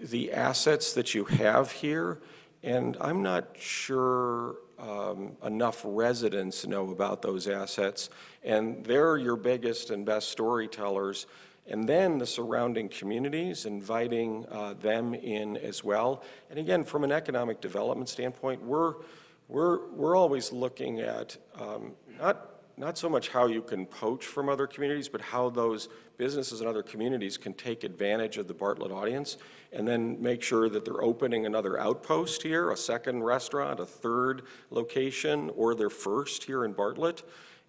the assets that you have here, and I'm not sure enough residents know about those assets, and they're your biggest and best storytellers. And then the surrounding communities, inviting them in as well. And again, from an economic development standpoint, we're always looking at not so much how you can poach from other communities, but how those businesses and other communities can take advantage of the Bartlett audience, and then make sure that they're opening another outpost here, a second restaurant, a third location, or their first here in Bartlett.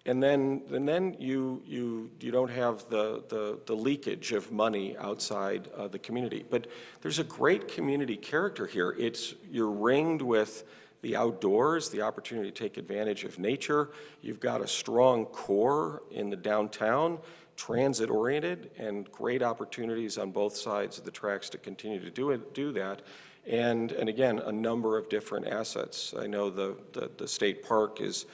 And then you don't have the leakage of money outside the community. But there's a great community character here. You're ringed with the outdoors, the opportunity to take advantage of nature. You've got a strong core in the downtown, transit-oriented, and great opportunities on both sides of the tracks to continue to do that. And again, a number of different assets. I know the state park is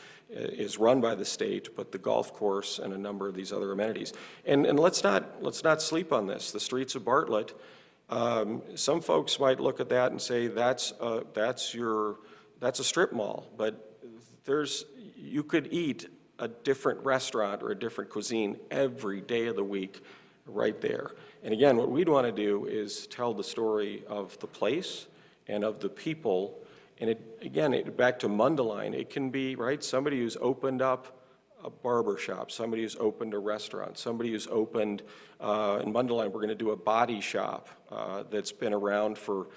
run by the state, but the golf course and a number of these other amenities. And let's not sleep on this. The streets of Bartlett, some folks might look at that and say that's a strip mall, but you could eat a different restaurant or a different cuisine every day of the week right there. And again, what we'd want to do is tell the story of the place and of the people. And back to Mundelein, it can be, right, somebody who's opened up a barber shop, somebody who's opened a restaurant, somebody who's opened, in Mundelein, we're going to do a body shop that's been around for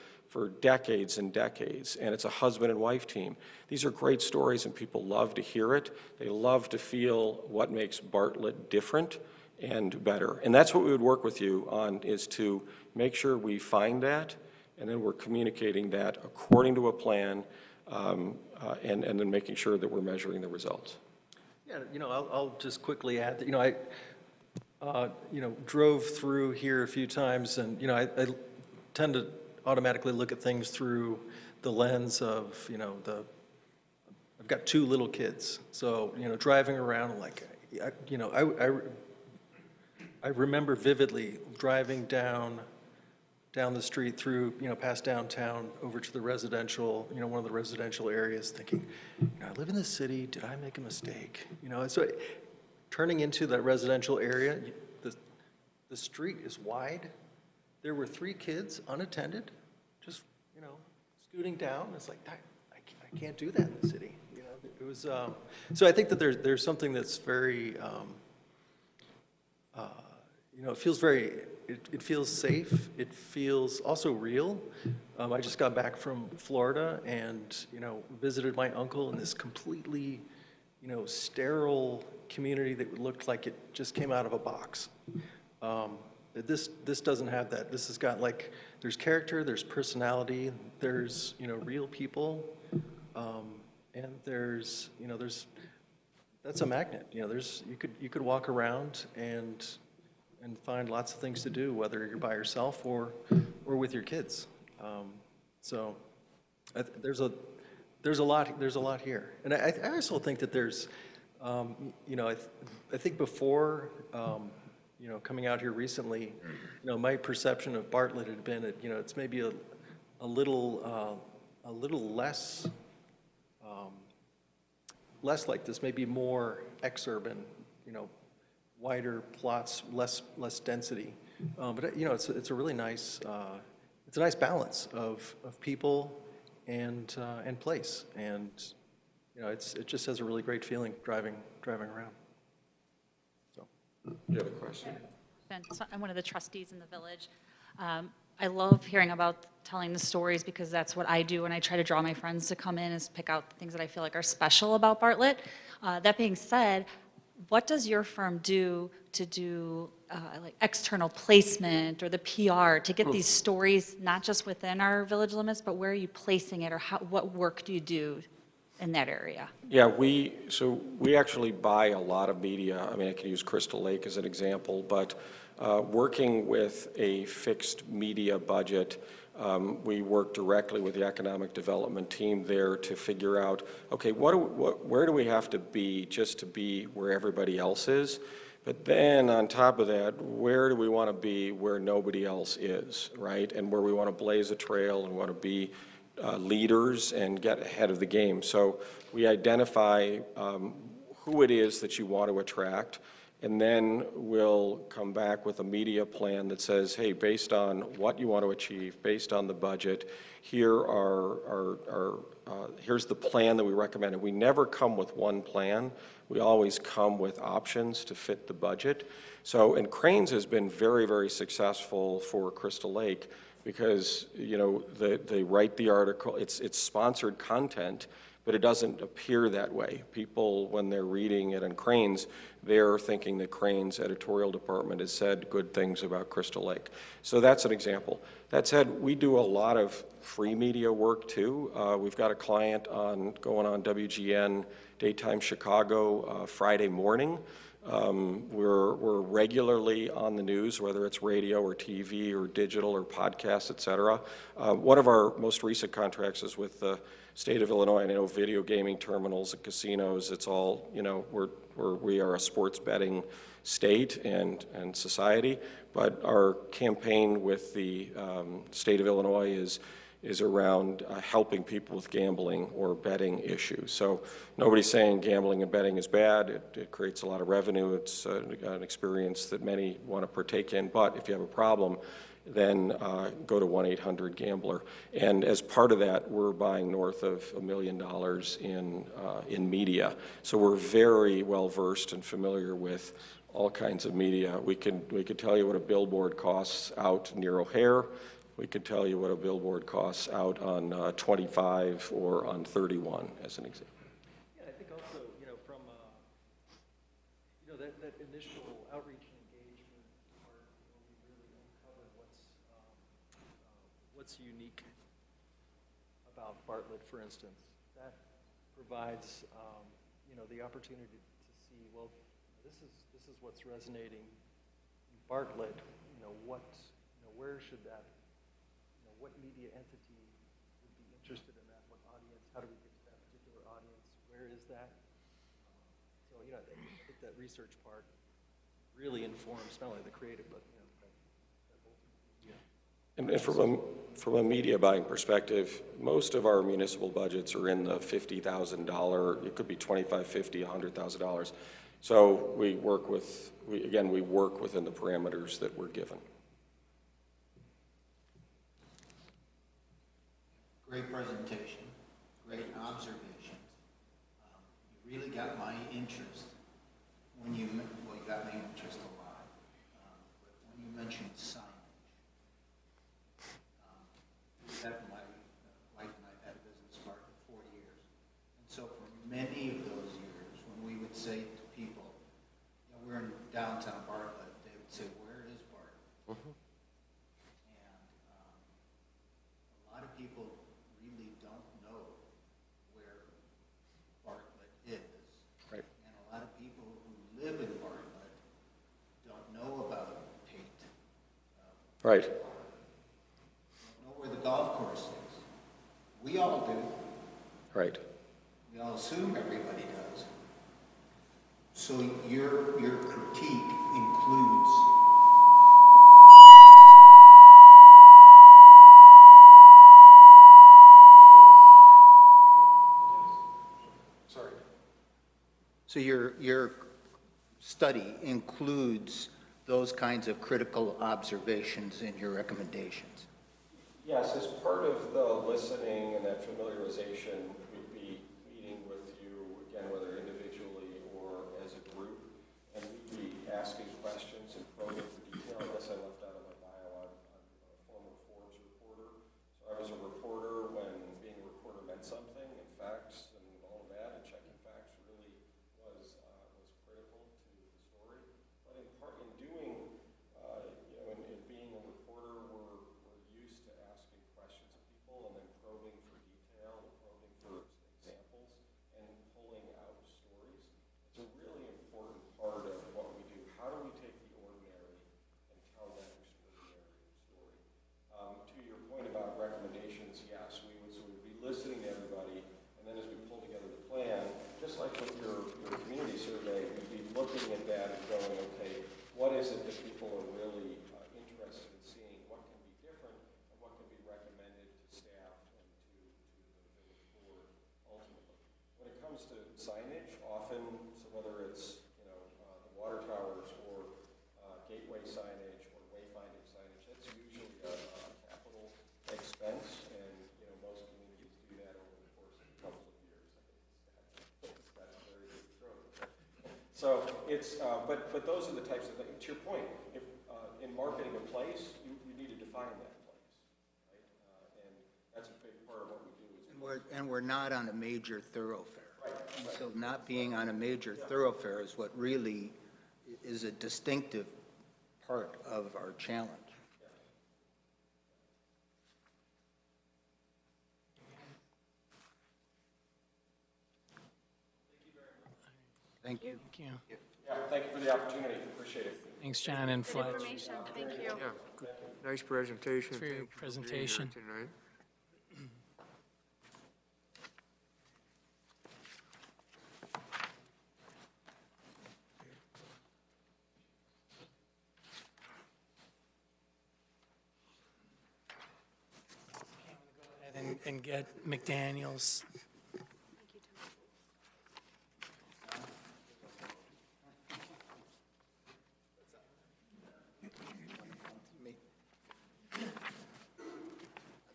decades and decades, and it's a husband and wife team. These are great stories, and people love to hear it. They love to feel what makes Bartlett different and better. And that's what we would work with you on, is to make sure we find that, and then we're communicating that according to a plan, and then making sure that we're measuring the results. Yeah, I'll just quickly add that, drove through here a few times, and, I tend to automatically look at things through the lens of, I've got 2 little kids, so, driving around, like, I remember vividly driving down the street through, past downtown, over to the residential, one of the residential areas, thinking, I live in this city, did I make a mistake? So turning into that residential area, the street is wide. There were 3 kids unattended, just, scooting down. It's like, I can't do that in the city. It was, so I think that there's something that's very, it feels very, it feels safe. It feels also real. I just got back from Florida and, visited my uncle in this completely, sterile community that looked like it just came out of a box. This doesn't have that. This has got there's character, there's personality, there's, real people, and there's, that's a magnet. You could walk around and find lots of things to do, whether you're by yourself or with your kids. So there's a lot here, and I also think that there's, I think before, coming out here recently, my perception of Bartlett had been that, it's maybe a little less like this, maybe more exurban, wider plots, less density. But it's a really nice, it's a nice balance of people and place, and it just has a really great feeling driving around. You have a question? So I'm one of the trustees in the village. I love hearing about telling the stories because that's what I do when I try to draw my friends to come in, is pick out the things that I feel like are special about Bartlett. That being said, what does your firm do to do like external placement or the PR to get these stories not just within our village limits, but where are you placing it, or what work do you do in that area? Yeah, we actually buy a lot of media. I mean, I could use Crystal Lake as an example, but working with a fixed media budget, we work directly with the economic development team there to figure out, okay, where do we have to be just to be where everybody else is? But then on top of that, where do we want to be where nobody else is, right? And where we want to blaze a trail and want to be leaders and get ahead of the game. So we identify who it is that you want to attract, and then we'll come back with a media plan that says, hey, based on what you want to achieve, based on the budget, here's the plan that we recommend. And we never come with one plan. We always come with options to fit the budget. So, and Cranes has been very, very successful for Crystal Lake, because they write the article, it's sponsored content, but it doesn't appear that way. People, when they're reading it in Cranes, they're thinking that Cranes' editorial department has said good things about Crystal Lake. So that's an example. That said, we do a lot of free media work too. We've got a client going on WGN Daytime Chicago Friday morning. We're regularly on the news, whether it's radio or TV or digital or podcasts, et cetera. One of our most recent contracts is with the state of Illinois. And I know video gaming terminals and casinos, it's all, we are a sports betting state and society, but our campaign with the state of Illinois is around helping people with gambling or betting issues. So nobody's saying gambling and betting is bad. It creates a lot of revenue. It's an experience that many want to partake in. But if you have a problem, then go to 1-800-GAMBLER. And as part of that, we're buying north of $1 million in media. So we're very well versed and familiar with all kinds of media. We could tell you what a billboard costs out near O'Hare. We could tell you what a billboard costs out on 25 or on 31, as an example. Yeah, I think also, from, that initial outreach and engagement part, where we really uncover what's unique about Bartlett, for instance, that provides, the opportunity to see, well, this is what's resonating Bartlett, where should that, what media entity would be interested in that? What audience? How do we get to that particular audience? Where is that? So, I think that research part really informs not only the creative, but, that whole. And from a media buying perspective, most of our municipal budgets are in the $50,000, it could be $25,000, $50,000, $100,000. So we work within the parameters that we're given. Great presentation, great observations. You really got my interest when you got my interest a lot. But when you mentioned signage, my wife and I have had a business park for 40 years. And so for many of those years, when we would say to people, we're in downtown Bartlett, they would say, where is Bartlett? Mm-hmm. And a lot of people really don't know where Bartlett is. Right. And a lot of people who live in Bartlett don't know about Pate. Right. Where the golf course is. We all do. Right. We all assume everybody does. So your critique includes Sorry. so your study includes those kinds of critical observations in your recommendations. Yes, as part of the listening and that familiarization, we'd be meeting with you, again, whether individually or as a group, and we'd be asking questions and probing for detail. I guess I left out of my bio, I'm a former Forbes reporter. So I was a reporter when being a reporter meant something, and facts and all of that, and checking facts really was critical to the story. But in doing, in being a reporter, we're used to asking questions of people and then probing for detail and probing for examples and pulling out stories. It's a really important part of what we do. How do we take the ordinary and tell that extraordinary story? To your point about recommendations, yes, we would be listening to everybody, and then as we pull together the plan, just like with your community survey, we'd be looking at that and going, okay, what is it that people are really interested in seeing? What can be different, and what can be recommended to staff and to the village board ultimately? When it comes to signage, often, so whether it's the water towers or gateway signage or wayfinding signage, that's usually a capital expense, and most communities do that over the course of a couple of years. That's a very good stroke. So it's, but those are the types of things. To your point, if in marketing a place, you need to define that place, right? And that's a big part of what we do. And we're not on a major thoroughfare. Right. And so not being on a major thoroughfare is what really is a distinctive part of our challenge. Thank you. Thank you. Yeah, thank you for the opportunity. Appreciate it. Thanks, John and Good Fletch. information, thank you. Yeah, good. Nice presentation. For your Thank you for being here presentation. tonight. And get McDaniel's. I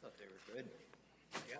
thought they were good. Yeah.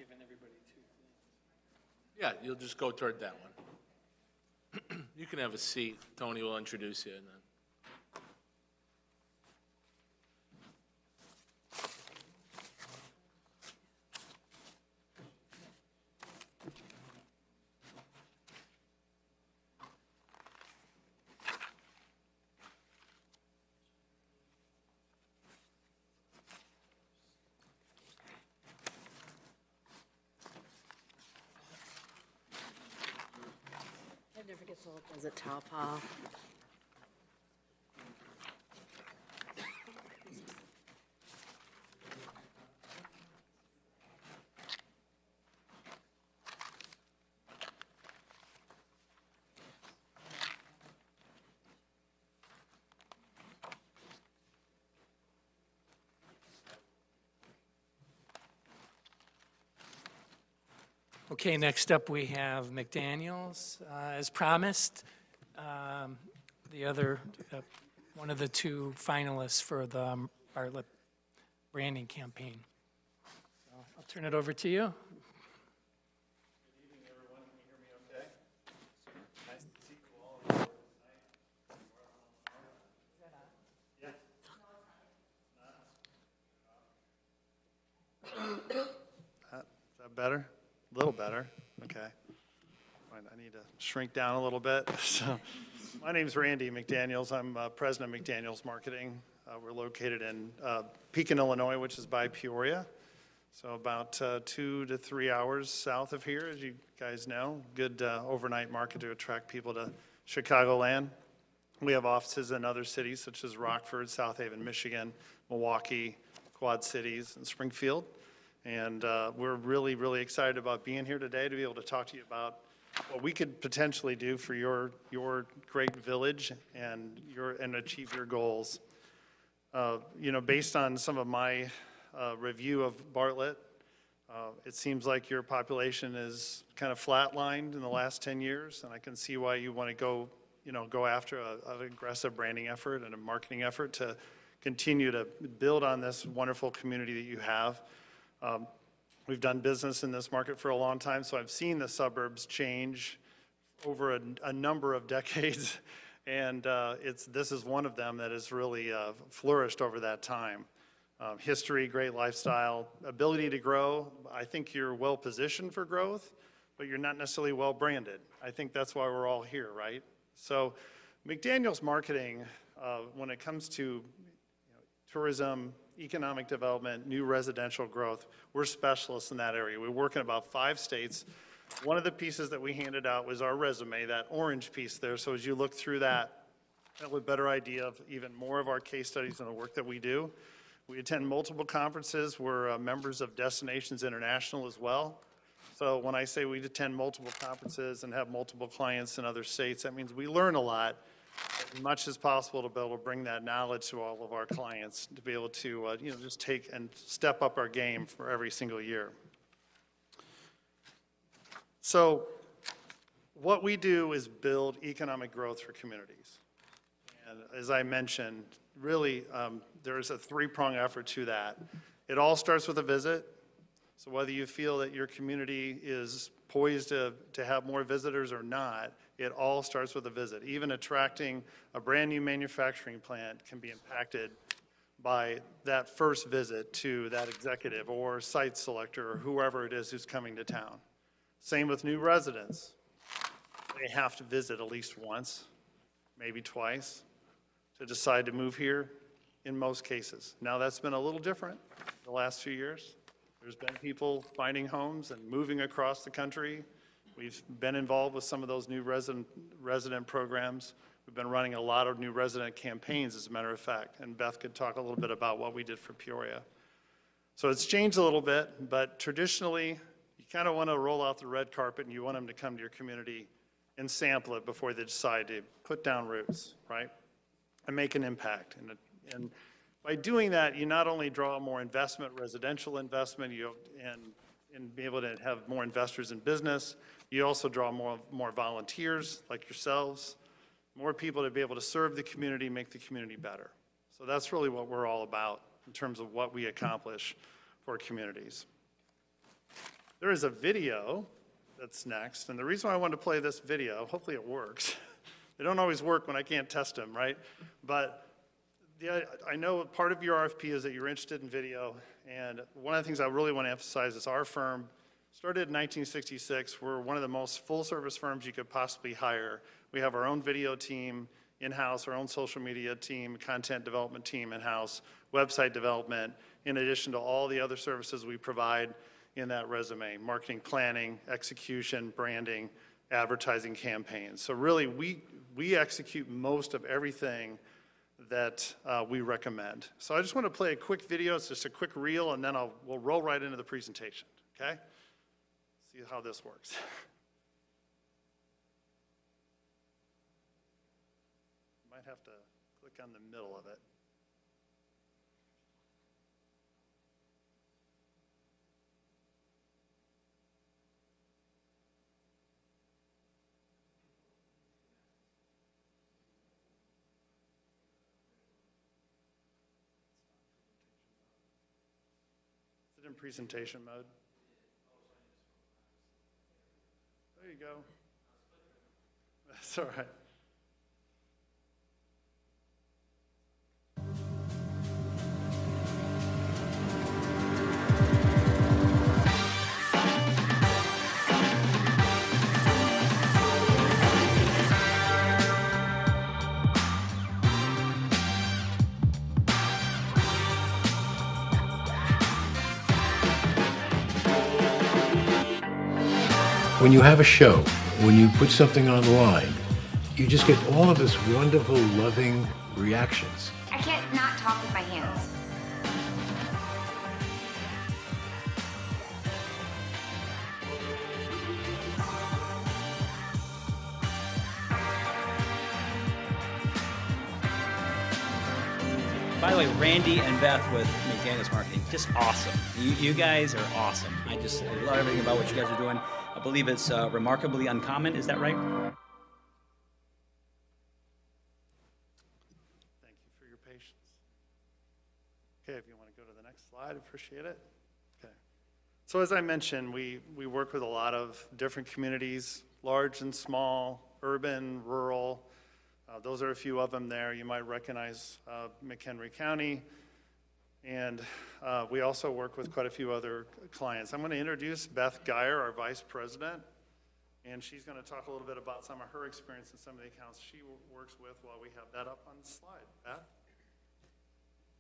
giving everybody two things. Yeah, you'll just go toward that one. You can have a seat. Tony will introduce you and then. It never gets old, does it, Tal Paul? Okay, next up we have McDaniels. As promised, the other, one of the two finalists for the Bartlett branding campaign. So I'll turn it over to you. Is that better? A little better, okay. I need to shrink down a little bit. So, my name's Randy McDaniels. I'm president of McDaniels Marketing. We're located in Pekin, Illinois, which is by Peoria. So about 2 to 3 hours south of here, as you guys know. Good overnight market to attract people to Chicagoland. We have offices in other cities such as Rockford, South Haven, Michigan, Milwaukee, Quad Cities, and Springfield. And we're really, really excited about being here today to be able to talk to you about what we could potentially do for your great village and achieve your goals. You know, based on some of my review of Bartlett, it seems like your population is kind of flatlined in the last 10 years, and I can see why you want to go after an aggressive branding effort and a marketing effort to continue to build on this wonderful community that you have. We've done business in this market for a long time, so I've seen the suburbs change over a number of decades, and this is one of them that has really flourished over that time. History, great lifestyle, ability to grow. I think you're well positioned for growth, but you're not necessarily well branded. I think that's why we're all here, right? So McDaniels Marketing, when it comes to tourism, economic development, new residential growth, we're specialists in that area. We work in about 5 states. One of the pieces that we handed out was our resume, that orange piece there. So as you look through that, you'll have a better idea of even more of our case studies and the work that we do. We attend multiple conferences. We're members of Destinations International as well. So when I say we attend multiple conferences and have multiple clients in other states, that means we learn a lot, as much as possible to be able to bring that knowledge to all of our clients, to be able to just take and step up our game for every single year. So what we do is build economic growth for communities. And as I mentioned, really there is a 3-prong effort to that. It all starts with a visit. So whether you feel that your community is poised to have more visitors or not, it all starts with a visit. Even attracting a brand new manufacturing plant can be impacted by that first visit to that executive or site selector or whoever it is who's coming to town. Same with new residents. They have to visit at least once, maybe twice, to decide to move here in most cases. Now that's been a little different the last few years. There's been people finding homes and moving across the country. We've been involved with some of those new resident programs. We've been running a lot of new resident campaigns, as a matter of fact, and Beth could talk a little bit about what we did for Peoria. So it's changed a little bit, but traditionally, you kind of want to roll out the red carpet and you want them to come to your community and sample it before they decide to put down roots, right, and make an impact. And by doing that, you not only draw more investment, residential investment, and be able to have more investors in business, you also draw more volunteers like yourselves, more people to be able to serve the community, make the community better. So that's really what we're all about in terms of what we accomplish for communities. There is a video that's next, and the reason why I wanted to play this video, hopefully it works. They don't always work when I can't test them, right? But I know part of your RFP is that you're interested in video, and one of the things I really want to emphasize is our firm started in 1966. We're one of the most full-service firms you could possibly hire. We have our own video team in-house, our own social media team, content development team in-house, website development, in addition to all the other services we provide in that resume: marketing, planning, execution, branding, advertising campaigns. So really, we execute most of everything that we recommend. So I just want to play a quick video. It's just a quick reel, and then we'll roll right into the presentation, okay? See how this works. Might have to click on the middle of it. Is it in presentation mode? There you go. That's all right. When you have a show, when you put something on the line, you just get all of this wonderful, loving reactions. I can't not talk with my hands. By the way, Randy and Beth with McDaniels Marketing, just awesome. You guys are awesome. I love everything about what you guys are doing. I believe it's remarkably uncommon. Is that right? Thank you for your patience. Okay, if you want to go to the next slide, appreciate it. Okay. So as I mentioned, we work with a lot of different communities, large and small, urban, rural. Those are a few of them there. You might recognize McHenry County. And we also work with quite a few other clients. I'm going to introduce Beth Geyer, our vice president, and she's going to talk a little bit about some of her experience in some of the accounts she works with while we have that up on the slide. Beth?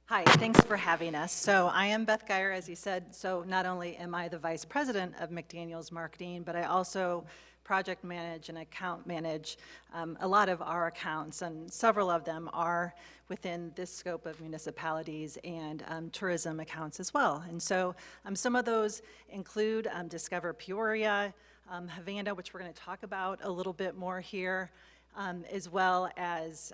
Hi, thanks for having us. So I am Beth Geyer, as you said. So not only am I the vice president of McDaniels Marketing, but I also project manage and account manage a lot of our accounts, and several of them are within this scope of municipalities and tourism accounts as well. And so some of those include Discover Peoria, Havana, which we're going to talk about a little bit more here, as well as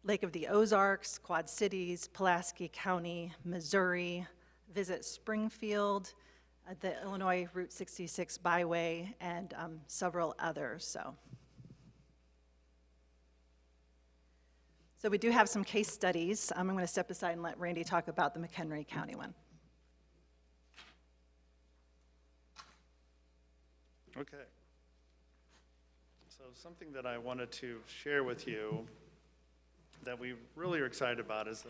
Lake of the Ozarks, Quad Cities, Pulaski County, Missouri, Visit Springfield, the Illinois Route 66 Byway, and several others. So we do have some case studies. I'm going to step aside and let Randy talk about the McHenry County one. Okay. So something that I wanted to share with you that we really are excited about is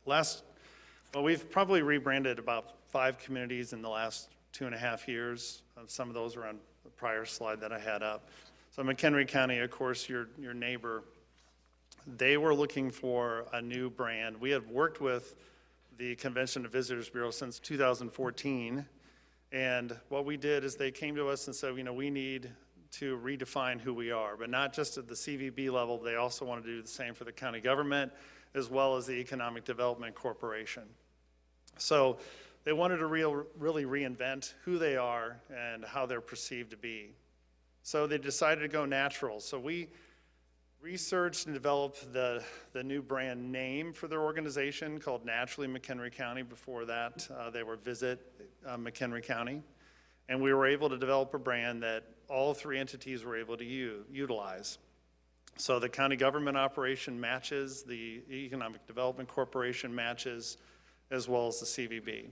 that we've probably rebranded about 5 communities in the last 2.5 years. Some of those are on the prior slide that I had up. So McHenry County, of course, your neighbor, they were looking for a new brand. We had worked with the Convention and Visitors Bureau since 2014, and what we did is they came to us and said, we need to redefine who we are, but not just at the CVB level. They also want to do the same for the county government as well as the Economic Development Corporation. So they wanted to really reinvent who they are and how they're perceived to be. So they decided to go natural. So we researched and developed the new brand name for their organization called Naturally McHenry County. Before that, they were Visit McHenry County. And we were able to develop a brand that all 3 entities were able to utilize. So the county government operation matches, the Economic Development Corporation matches, as well as the CVB.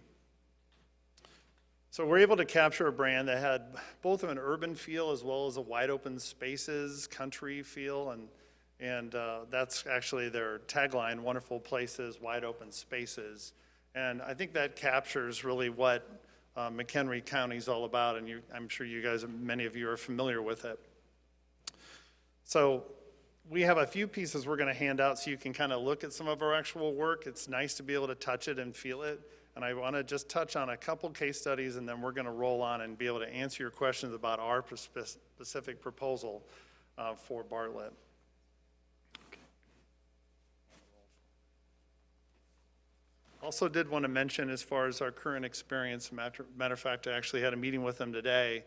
So we're able to capture a brand that had both an urban feel as well as a wide open spaces, country feel, and that's actually their tagline, wonderful places, wide open spaces. And I think that captures really what McHenry County is all about, and I'm sure you guys, many of you are familiar with it. So we have a few pieces we're going to hand out so you can kind of look at some of our actual work. It's nice to be able to touch it and feel it. And I want to just touch on a couple case studies, and then we're going to roll on and be able to answer your questions about our specific proposal for Bartlett. Also did want to mention, as far as our current experience, matter of fact, I actually had a meeting with them today.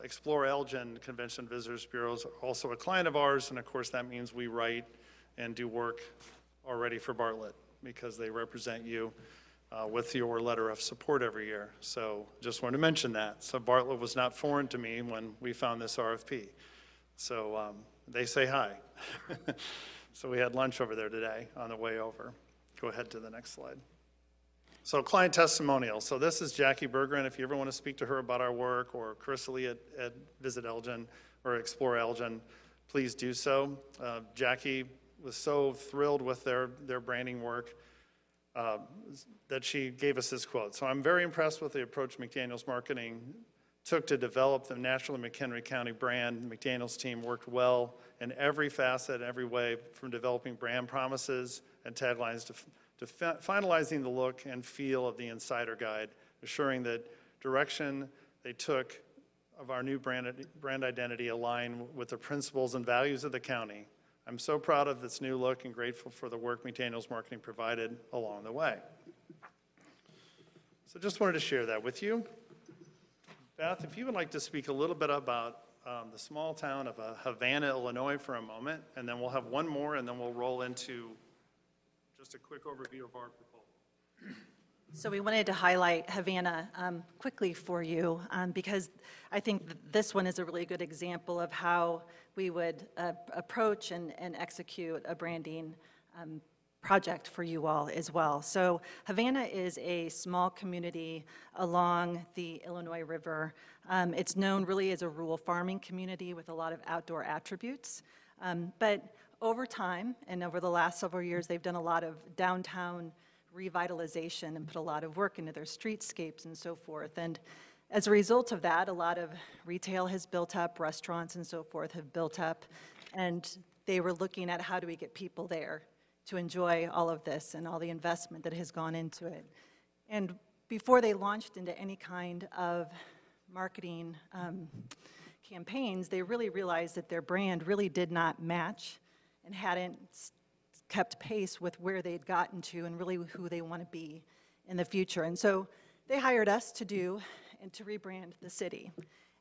Explore Elgin Convention Visitors Bureau is also a client of ours, and of course that means we write and do work already for Bartlett because they represent you with your letter of support every year. So just wanted to mention that. So Bartlett was not foreign to me when we found this RFP. So they say hi. So we had lunch over there today on the way over. Go ahead to the next slide. So client testimonial. So this is Jackie Bergeron. If you ever want to speak to her about our work, or Carissa Lee at Visit Elgin or Explore Elgin, please do so. Jackie was so thrilled with their branding work that she gave us this quote. So I'm very impressed with the approach McDaniels Marketing took to develop the national McHenry County brand. The McDaniels team worked well in every facet, every way, from developing brand promises and taglines to finalizing the look and feel of the Insider Guide, assuring that direction they took of our new brand identity align with the principles and values of the county. I'm so proud of this new look and grateful for the work McDaniels Marketing provided along the way. So just wanted to share that with you. Beth, if you would like to speak a little bit about the small town of Havana, Illinois for a moment, and then we'll have one more, and then we'll roll into just a quick overview of our proposal. So we wanted to highlight Havana quickly for you because I think this one is a really good example of how we would approach and execute a branding project for you all as well. So Havana is a small community along the Illinois River. It's known really as a rural farming community with a lot of outdoor attributes. But over time, and over the last several years, they've done a lot of downtown revitalization and put a lot of work into their streetscapes and so forth. And as a result of that, a lot of retail has built up, restaurants and so forth have built up, and they were looking at how do we get people there to enjoy all of this and all the investment that has gone into it. And before they launched into any kind of marketing campaigns, they really realized that their brand really did not match and hadn't kept pace with where they'd gotten to and really who they want to be in the future. And so they hired us to do and to rebrand the city.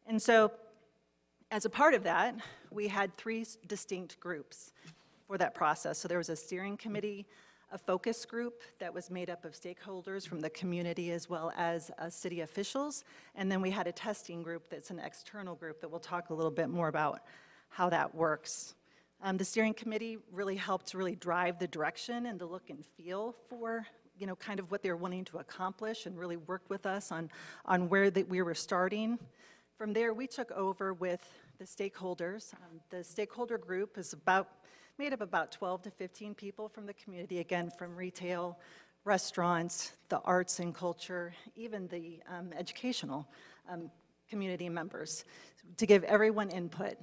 And so as a part of that, we had 3 distinct groups for that process. So there was a steering committee, a focus group that was made up of stakeholders from the community as well as city officials, and then we had a testing group that's an external group that we'll talk a little bit more about how that works. The steering committee really helped really drive the direction and the look and feel for, you know, kind of what they're wanting to accomplish, and really worked with us on where we were starting. From there, we took over with the stakeholders. The stakeholder group is made up about 12 to 15 people from the community, again, from retail, restaurants, the arts and culture, even the educational community members, to give everyone input.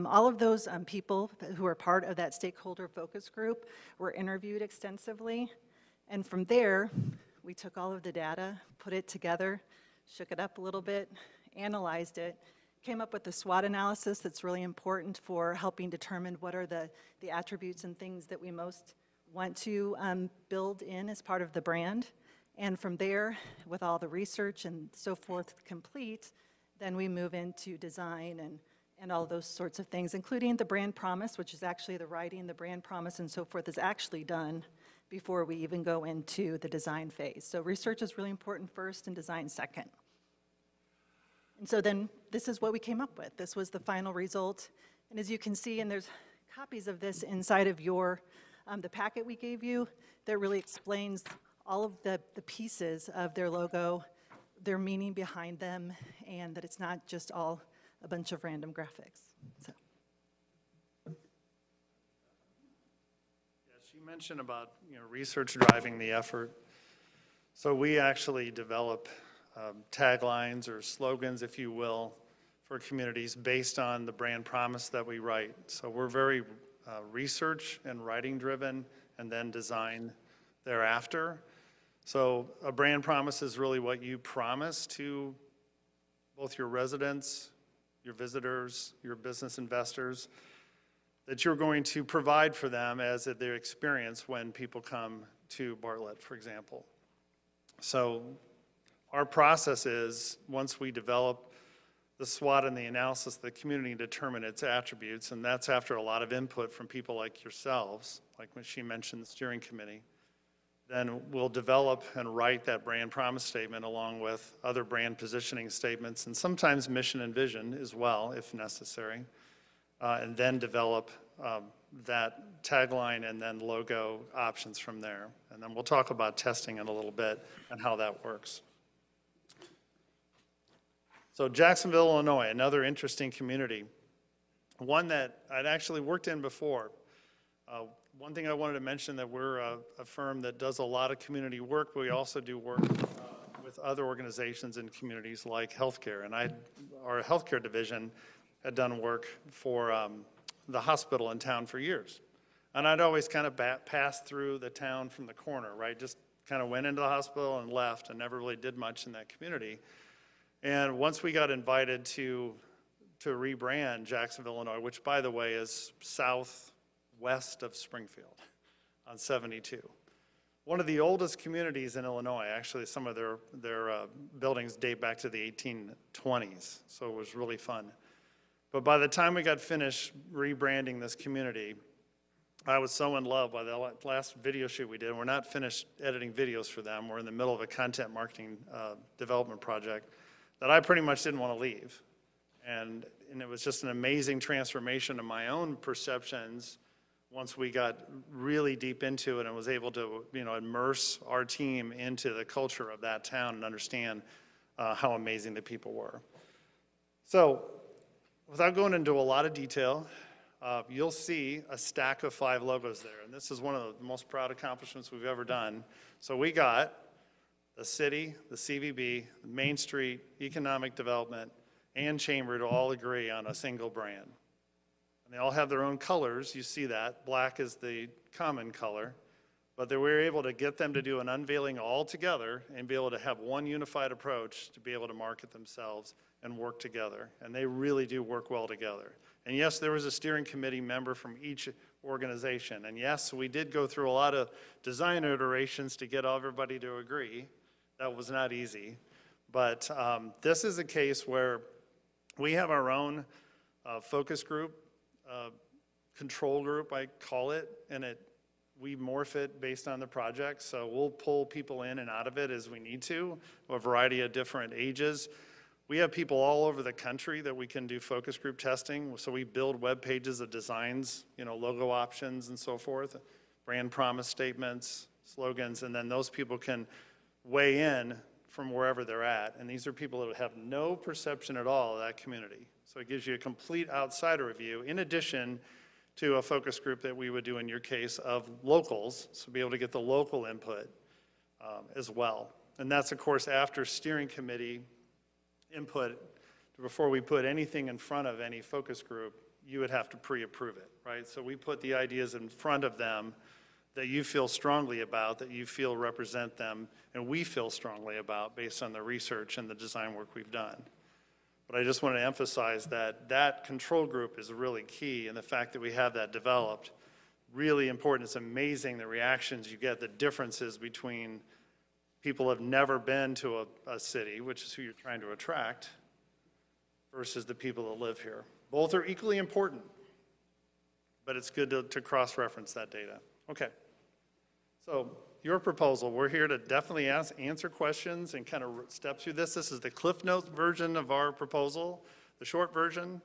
All of those people who are part of that stakeholder focus group were interviewed extensively, and from there, we took all of the data, put it together, shook it up a little bit, analyzed it, came up with the SWOT analysis that's really important for helping determine what are the attributes and things that we most want to build in as part of the brand. And from there, with all the research and so forth complete, then we move into design and all those sorts of things, including the brand promise, which is actually the writing, the brand promise and so forth is actually done before we even go into the design phase. So research is really important first and design second. And so then this is what we came up with. This was the final result. And as you can see, and there's copies of this inside of your, the packet we gave you that really explains all of the pieces of their logo, their meaning behind them, and that it's not just all a bunch of random graphics. So. She mentioned about, research driving the effort. So we actually develop taglines or slogans, if you will, for communities based on the brand promise that we write. So we're very research and writing driven, and then design thereafter. So a brand promise is really what you promise to both your residents, your visitors, your business investors, that you're going to provide for them as their experience when people come to Bartlett, for example. So our process is, once we develop the SWOT and the analysis of the community, determine its attributes, and that's after a lot of input from people like yourselves, like when she mentioned the steering committee, then we'll develop and write that brand promise statement along with other brand positioning statements, and sometimes mission and vision as well, if necessary. And then develop that tagline and then logo options from there. And then we'll talk about testing in a little bit and how that works. So Jacksonville, Illinois, another interesting community, one that I'd actually worked in before. One thing I wanted to mention, that we're a firm that does a lot of community work, but we also do work with other organizations and communities like healthcare. And our healthcare division had done work for the hospital in town for years. And I'd always kind of passed through the town from the corner, right? Just kind of went into the hospital and left and never really did much in that community. And once we got invited to rebrand Jacksonville, Illinois, which by the way is southwest of Springfield on 72. One of the oldest communities in Illinois. Actually, some of their buildings date back to the 1820s, so it was really fun. But by the time we got finished rebranding this community, I was so in love by the last video shoot we did. We're not finished editing videos for them. We're in the middle of a content marketing development project that I pretty much didn't want to leave. And it was just an amazing transformation of my own perceptions once we got really deep into it and was able to, immerse our team into the culture of that town and understand how amazing the people were. So, without going into a lot of detail, you'll see a stack of 5 logos there. And this is one of the most proud accomplishments we've ever done. So we got the city, the CVB, Main Street, economic development, and chamber to all agree on a single brand. And they all have their own colors. You see that. Black is the common color. But we were able to get them to do an unveiling all together and be able to have one unified approach to be able to market themselves and work together. And they really do work well together. And yes, there was a steering committee member from each organization. And yes, we did go through a lot of design iterations to get everybody to agree. That was not easy. But this is a case where we have our own focus group, control group, I call it, and we morph it based on the project. So we'll pull people in and out of it as we need to, a variety of different ages. We have people all over the country that we can do focus group testing. So we build web pages of designs, logo options and so forth, brand promise statements, slogans, and then those people can weigh in from wherever they're at. And these are people that have no perception at all of that community. So it gives you a complete outsider view, in addition to a focus group that we would do in your case of locals, so be able to get the local input as well. And that's, of course, after steering committee input. Before we put anything in front of any focus group, you would have to pre-approve it, right? So we put the ideas in front of them that you feel strongly about, that you feel represent them, and we feel strongly about based on the research and the design work we've done. But I just want to emphasize that that control group is really key, and the fact that we have that developed, really important. It's amazing the reactions you get, the differences between people who have never been to a city, which is who you're trying to attract, versus the people that live here. Both are equally important, but it's good to cross-reference that data. Okay, so your proposal, we're here to definitely answer questions and kind of step through this. This is the Cliff Notes version of our proposal, the short version.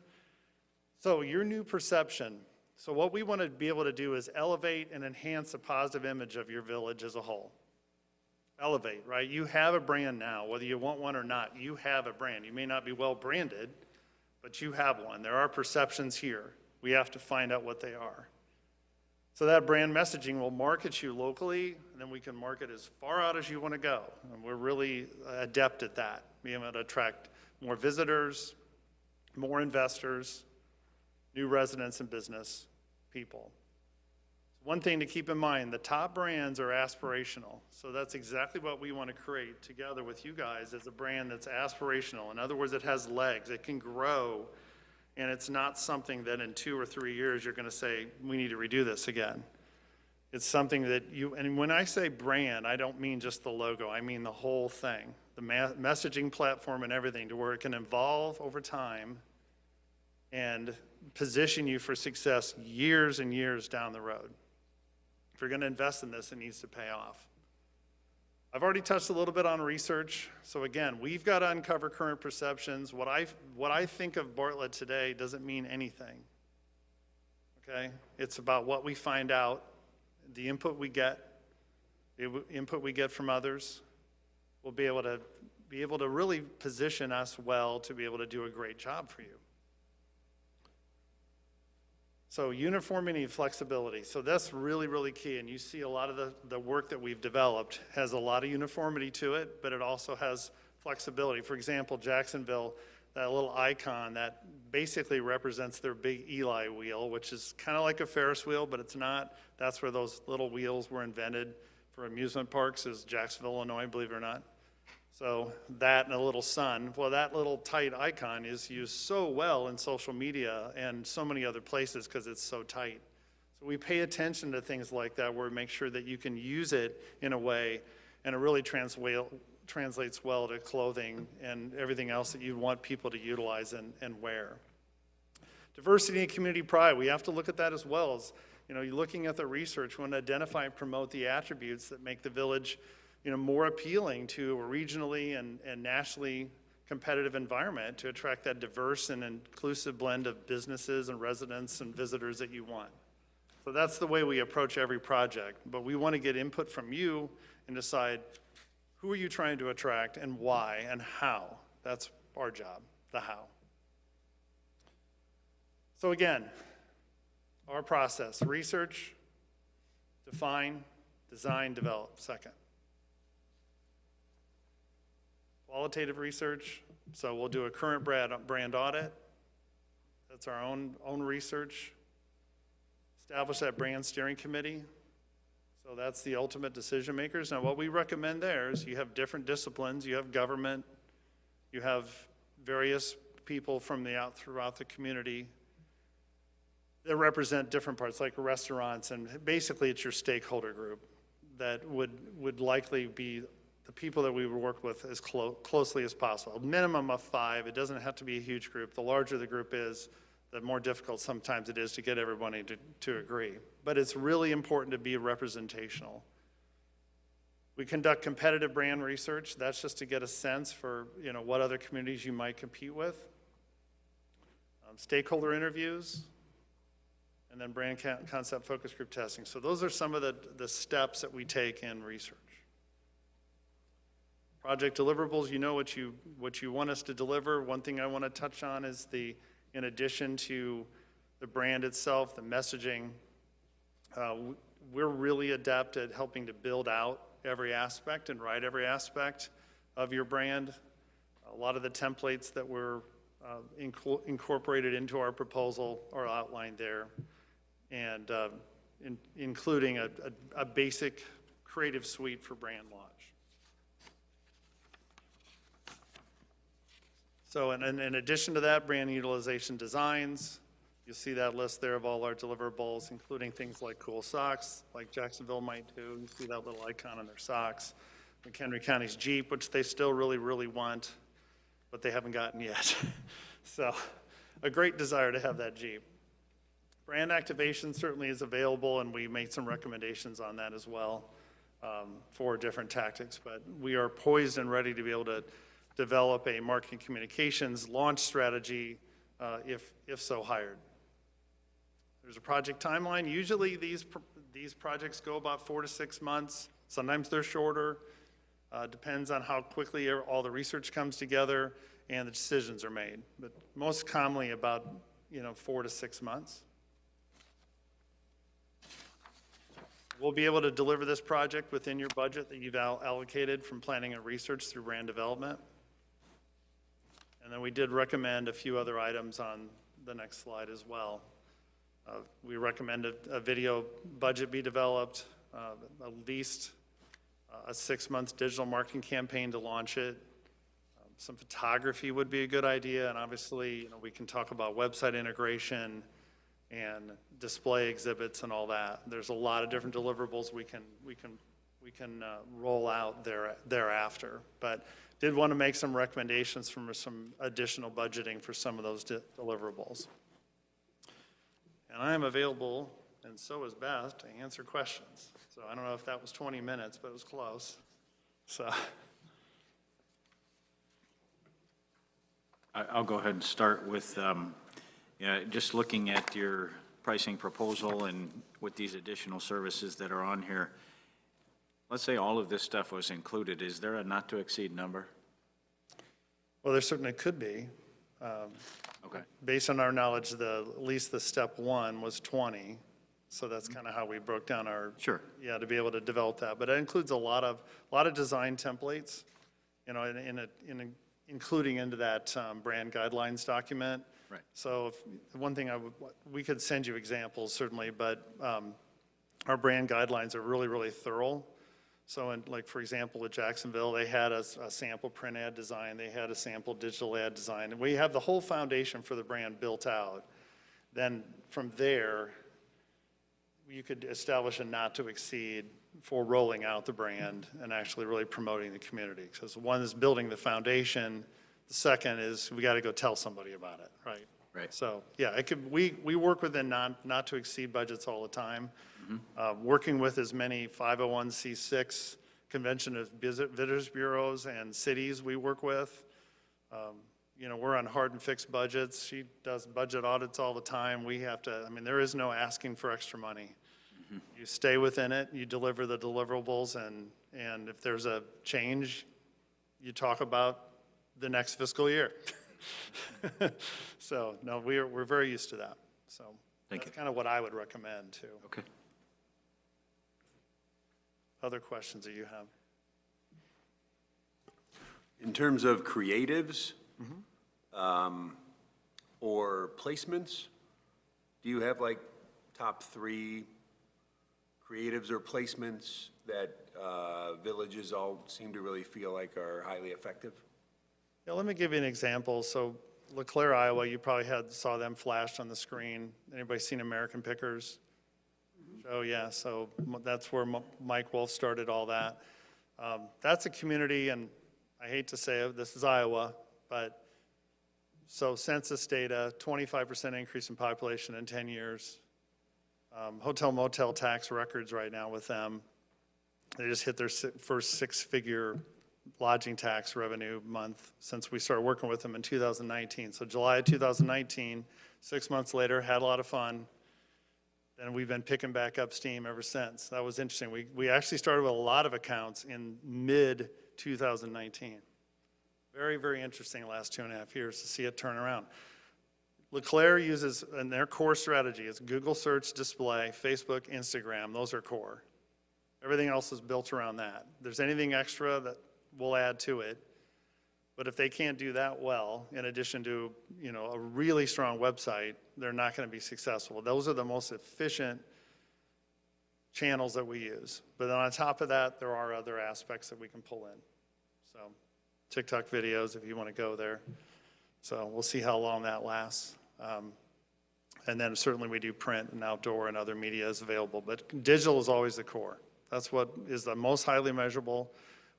So your new perception. So what we want to be able to do is elevate and enhance a positive image of your village as a whole. elevate, right? You have a brand now, whether you want one or not, you have a brand. You may not be well branded, but you have one. There are perceptions here. We have to find out what they are. So that brand messaging will market you locally, and then we can market as far out as you want to go. And we're really adept at that, being able to attract more visitors, more investors, new residents and business people. One thing to keep in mind, the top brands are aspirational. So that's exactly what we want to create together with you guys, as a brand that's aspirational. In other words, it has legs, it can grow, and it's not something that in 2 or 3 years you're going to say, we need to redo this again. It's something that you, and when I say brand, I don't mean just the logo, I mean the whole thing, the messaging platform and everything, to where it can evolve over time and position you for success years and years down the road. If you're going to invest in this, it needs to pay off. I've already touched a little bit on research. So again, we've got to uncover current perceptions. What I think of Bartlett today doesn't mean anything. Okay? It's about what we find out, the input we get from others. We'll be able to really position us well to be able to do a great job for you. So uniformity and flexibility. So that's really, really key. And you see a lot of the work that we've developed has a lot of uniformity to it, but it also has flexibility. For example, Jacksonville, that little icon that basically represents their big Eli wheel, which is kind of like a Ferris wheel, but it's not. That's where those little wheels were invented for amusement parks, is Jacksonville, Illinois, believe it or not. So that and a little sun, well, that little tight icon is used so well in social media and so many other places because it's so tight. So we pay attention to things like that, where we make sure that you can use it in a way, and it really translates well to clothing and everything else that you want people to utilize and wear. Diversity and community pride, we have to look at that as well. As, you know, you're looking at the research, we want to identify and promote the attributes that make the village, you know, more appealing to a regionally and nationally competitive environment, to attract that diverse and inclusive blend of businesses and residents and visitors that you want. So that's the way we approach every project. But we want to get input from you and decide, who are you trying to attract and why and how? That's our job, the how. So again, our process: research, define, design, develop. Second. Qualitative research, so we'll do a current brand audit. That's our own research. Establish that brand steering committee. So that's the ultimate decision makers. Now what we recommend there is, you have different disciplines, you have government, you have various people from throughout the community that represent different parts, like restaurants, and basically it's your stakeholder group that would likely be the people that we would work with as closely as possible. A minimum of 5. It doesn't have to be a huge group. The larger the group is, the more difficult sometimes it is to get everybody to agree. But it's really important to be representational. We conduct competitive brand research. That's just to get a sense for, you know, what other communities you might compete with. Stakeholder interviews, and then brand concept focus group testing. So those are some of the steps that we take in research. Project deliverables, you know what you want us to deliver. One thing I want to touch on is in addition to the brand itself, the messaging, we're really adept at helping to build out every aspect and write every aspect of your brand. A lot of the templates that were incorporated into our proposal are outlined there, and including a basic creative suite for brand launch. So in addition to that, brand utilization designs, you'll see that list there of all our deliverables, including things like cool socks, like Jacksonville might do. You see that little icon on their socks. McHenry County's Jeep, which they still really, really want, but they haven't gotten yet. So a great desire to have that Jeep. Brand activation certainly is available, and we made some recommendations on that as well for different tactics, but we are poised and ready to be able to develop a marketing communications launch strategy if so hired. There's a project timeline. Usually these projects go about 4 to 6 months. Sometimes they're shorter. Depends on how quickly all the research comes together and the decisions are made. But most commonly about, 4 to 6 months. We'll be able to deliver this project within your budget that you've allocated from planning and research through brand development. And then we did recommend a few other items on the next slide as well. We recommend a video budget be developed, at least a 6-month digital marketing campaign to launch it. Some photography would be a good idea, and obviously, we can talk about website integration and display exhibits and all that. There's a lot of different deliverables we can roll out thereafter. But did want to make some recommendations from some additional budgeting for some of those deliverables. And I am available, and so is Beth, to answer questions. So I don't know if that was 20 minutes, but it was close. So. I'll go ahead and start with, just looking at your pricing proposal and with these additional services that are on here. Let's say all of this stuff was included. Is there a not to exceed number? Well, there certainly could be. Okay. Based on our knowledge, at least the step 1 was 20. So that's kind of how we broke down our. Sure. Yeah, to be able to develop that. But it includes a lot of design templates, including into that brand guidelines document. Right. So one thing we could send you examples certainly, but our brand guidelines are really, really thorough. So for example, at Jacksonville, they had a sample print ad design, they had a sample digital ad design, and we have the whole foundation for the brand built out. Then from there, you could establish a not to exceed for rolling out the brand and actually really promoting the community. Because one is building the foundation, the second is we got to go tell somebody about it, right? Right. So yeah, we work within not to exceed budgets all the time. Working with as many 501c6 convention of visitors bureaus and cities we work with. We're on hard and fixed budgets. She does budget audits all the time. We have to, there is no asking for extra money. You stay within it, you deliver the deliverables, and if there's a change, you talk about the next fiscal year. So, no, we're very used to that. So that's kind of what I would recommend, too. Okay. Other questions that you have? In terms of creatives or placements, do you have like top 3 creatives or placements that villages all seem to really feel like are highly effective? Yeah, let me give you an example. So LeClaire, Iowa, you probably saw them flashed on the screen. Anybody seen American Pickers? Oh, yeah, so that's where Mike Wolf started all that. That's a community, and I hate to say it, this is Iowa, but so census data, 25% increase in population in 10 years. Hotel motel tax records right now with them. They just hit their first 6-figure lodging tax revenue month since we started working with them in 2019. So July of 2019, 6 months later, had a lot of fun. Then we've been picking back up steam ever since. That was interesting. We actually started with a lot of accounts in mid-2019. Very, very interesting the last 2.5 years to see it turn around. LeClaire uses, in their core strategy, is Google search, display, Facebook, Instagram. Those are core. Everything else is built around that. If there's anything extra that we'll add to it. But if they can't do that well, in addition to a really strong website, they're not going to be successful. Those are the most efficient channels that we use. But then on top of that, there are other aspects that we can pull in. So TikTok videos, if you want to go there. So we'll see how long that lasts. And then certainly we do print and outdoor and other media is available. But digital is always the core. That's what is the most highly measurable.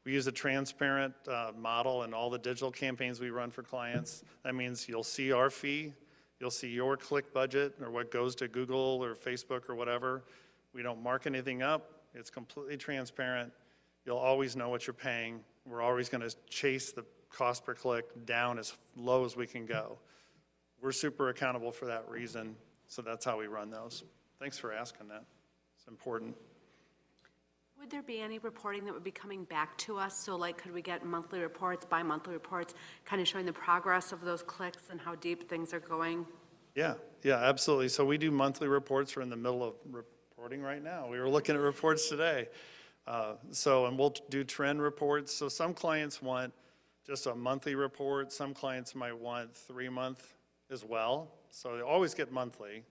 We use a transparent model in all the digital campaigns we run for clients. That means you'll see our fee, you'll see your click budget or what goes to Google or Facebook or whatever. We don't mark anything up. It's completely transparent. You'll always know what you're paying. We're always going to chase the cost per click down as low as we can go. We're super accountable for that reason, so that's how we run those. Thanks for asking that. It's important. Would there be any reporting that would be coming back to us? So like, could we get monthly reports, bi-monthly reports, kind of showing the progress of those clicks and how deep things are going? Yeah, yeah, absolutely. So we do monthly reports. We're in the middle of reporting right now. We were looking at reports today. And we'll do trend reports. So some clients want just a monthly report. Some clients might want 3-month as well. So they always get monthly,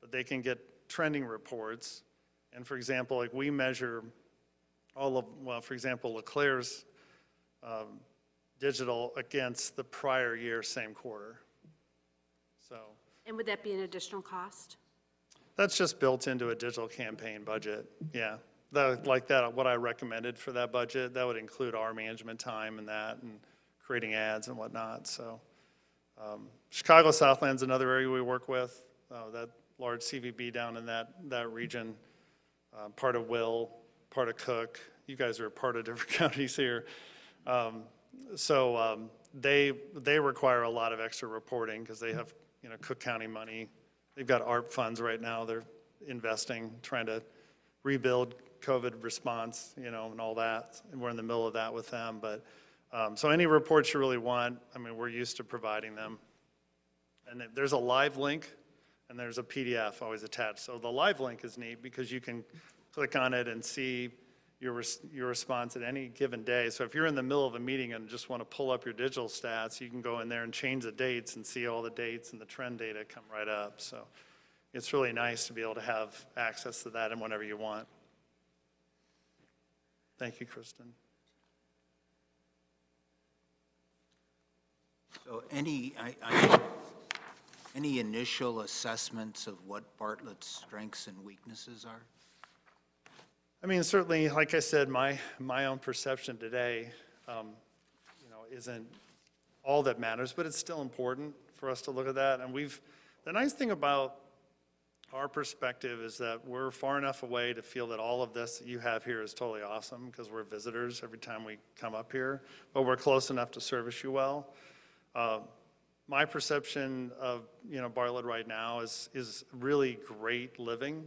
but they can get trending reports. And for example, like we measure for example, Leclerc's digital against the prior year, same quarter. So. And would that be an additional cost? That's just built into a digital campaign budget, yeah. What I recommended for that budget, that would include our management time and that, and creating ads and whatnot, so. Chicago Southland's another area we work with, that large CVB down in that region, part of Will, part of Cook. You guys are a part of different counties here. They require a lot of extra reporting because they have, Cook County money. They've got ARP funds right now. They're investing, trying to rebuild COVID response, and all that. And we're in the middle of that with them. But so any reports you really want, we're used to providing them. And there's a live link and there's a PDF always attached. So the live link is neat because you can click on it and see your response at any given day. So if you're in the middle of a meeting and just want to pull up your digital stats, you can go in there and change the dates and see all the dates and the trend data come right up. So it's really nice to be able to have access to that and whenever you want. Thank you, Kristen. So any initial assessments of what Bartlett's strengths and weaknesses are? Certainly, like I said, my own perception today, isn't all that matters, but it's still important for us to look at that. And the nice thing about our perspective is that we're far enough away to feel that all of this that you have here is totally awesome because we're visitors every time we come up here, but we're close enough to service you well. My perception of, Bartlett right now is really great living,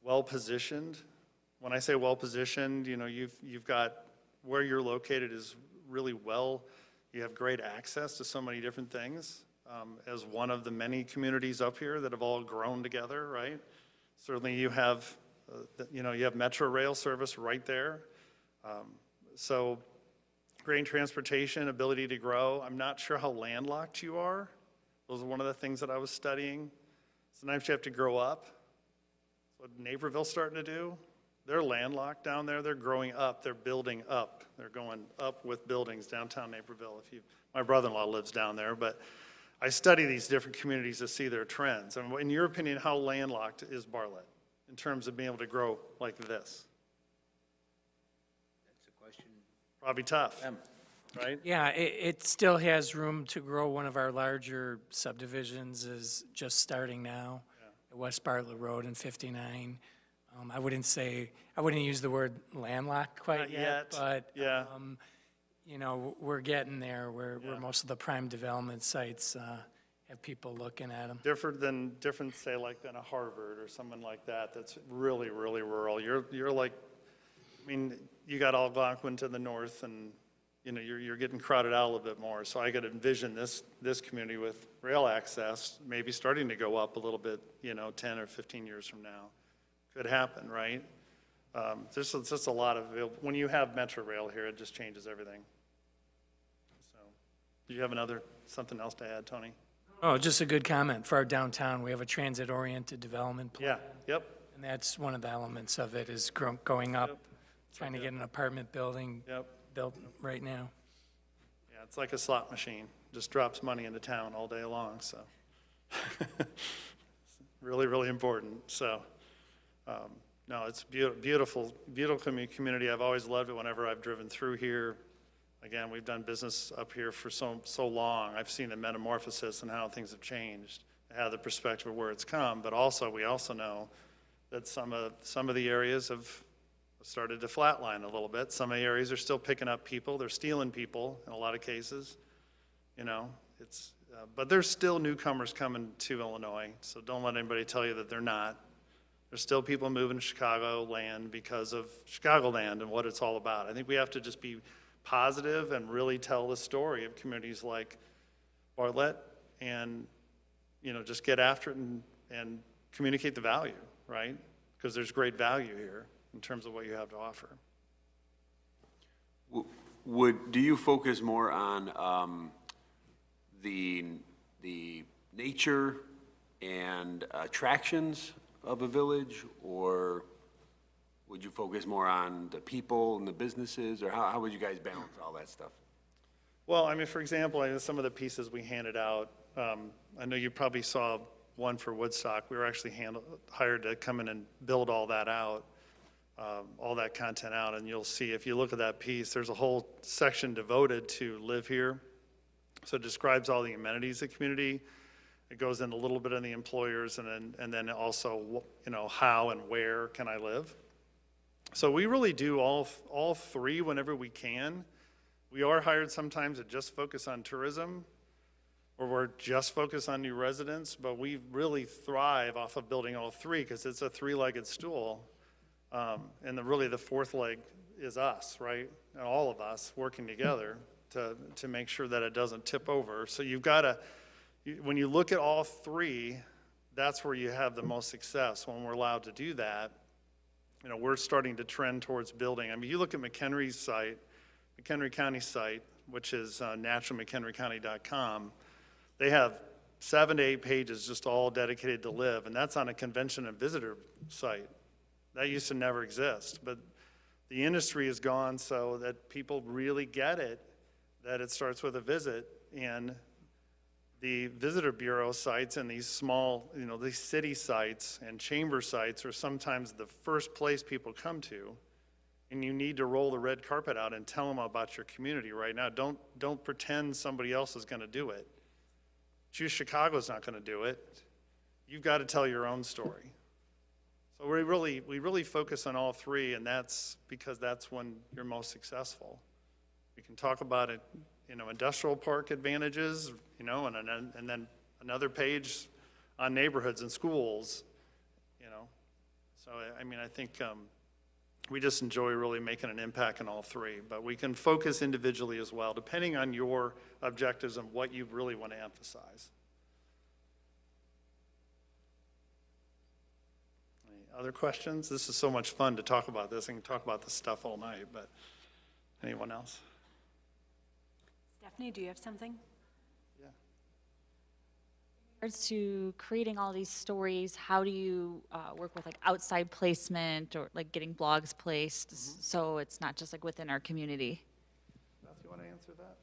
well-positioned. When I say well-positioned, you've got where you're located is really well. You have great access to so many different things as one of the many communities up here that have all grown together, right? Certainly you have, you have Metro Rail service right there. So grain transportation, ability to grow. I'm not sure how landlocked you are. Those are one of the things that I was studying. Sometimes you have to grow up. What Naperville's starting to do. They're landlocked down there. They're growing up. They're building up. They're going up with buildings downtown Naperville. My brother-in-law lives down there, but I study these different communities to see their trends. And in your opinion, how landlocked is Bartlett in terms of being able to grow like this? That's a question. Probably tough, right? Yeah, it still has room to grow. One of our larger subdivisions is just starting now, at West Bartlett Road and 59. I wouldn't use the word landlocked quite yet, but, yeah. We're getting there where most of the prime development sites have people looking at them. Different, say, like than a Harvard or someone like that that's really, really rural. You're like, you got Algonquin to the north and, you're getting crowded out a little bit more. So I could envision this community with rail access maybe starting to go up a little bit, 10 or 15 years from now. Could happen, right? There's just a lot of, when you have Metro Rail here, it just changes everything. So, do you have something else to add, Tony? Oh, just a good comment. For our downtown, we have a transit-oriented development plan. Yeah, yep. And that's one of the elements of it is going up, trying to get an apartment building built right now. Yeah, it's like a slot machine. Just drops money into town all day long, so. Really, really important, so. No, it's beautiful community. I've always loved it whenever I've driven through here. Again, we've done business up here for so long. I've seen the metamorphosis and how things have changed. I have the perspective of where it's come, but we also know that some of the areas have started to flatline a little bit. Some of the areas are still picking up people. They're stealing people in a lot of cases. But there's still newcomers coming to Illinois, so don't let anybody tell you that they're not. There's still people moving to Chicagoland because of Chicagoland and what it's all about. I think we have to just be positive and really tell the story of communities like Bartlett and, just get after it and communicate the value, right? Because there's great value here in terms of what you have to offer. Do you focus more on the nature and attractions of a village, or would you focus more on the people and the businesses, or how would you guys balance all that stuff? Well, I mean, for example, some of the pieces we handed out, I know you probably saw one for Woodstock. We were actually hired to come in and build all that out, all that content out, and you'll see, if you look at that piece, there's a whole section devoted to live here. So it describes all the amenities of the community. It goes in a little bit on the employers, and then also, how and where can I live? So we really do all three whenever we can. We are hired sometimes to just focus on tourism, or we're just focused on new residents, but we really thrive off of building all three because it's a three-legged stool. And really the fourth leg is us, right? And all of us working together to make sure that it doesn't tip over. So you've got to, when you look at all three, that's where you have the most success when we're allowed to do that. We're starting to trend towards building. I mean, you look at McHenry's site, McHenry County site, which is naturalmchenrycounty.com, they have 7 to 8 pages just all dedicated to live, and that's on a convention and visitor site. That used to never exist, but the industry has gone so that people really get it, that it starts with a visit, and the visitor bureau sites and these small, these city sites and chamber sites are sometimes the first place people come to, and you need to roll the red carpet out and tell them about your community right now. Don't pretend somebody else is going to do it. Choose Chicago's not going to do it. You've got to tell your own story. So we really focus on all three, and that's because that's when you're most successful. We can talk about it, industrial park advantages, and then another page on neighborhoods and schools, So, I mean, I think we just enjoy really making an impact in all three, but we can focus individually as well, depending on your objectives and what you really want to emphasize. Any other questions? This is so much fun to talk about this. I can talk about this stuff all night, but anyone else? Stephanie, do you have something? Yeah. In regards to creating all these stories, how do you work with like outside placement or like getting blogs placed so it's not just like within our community? Beth, you want to answer that?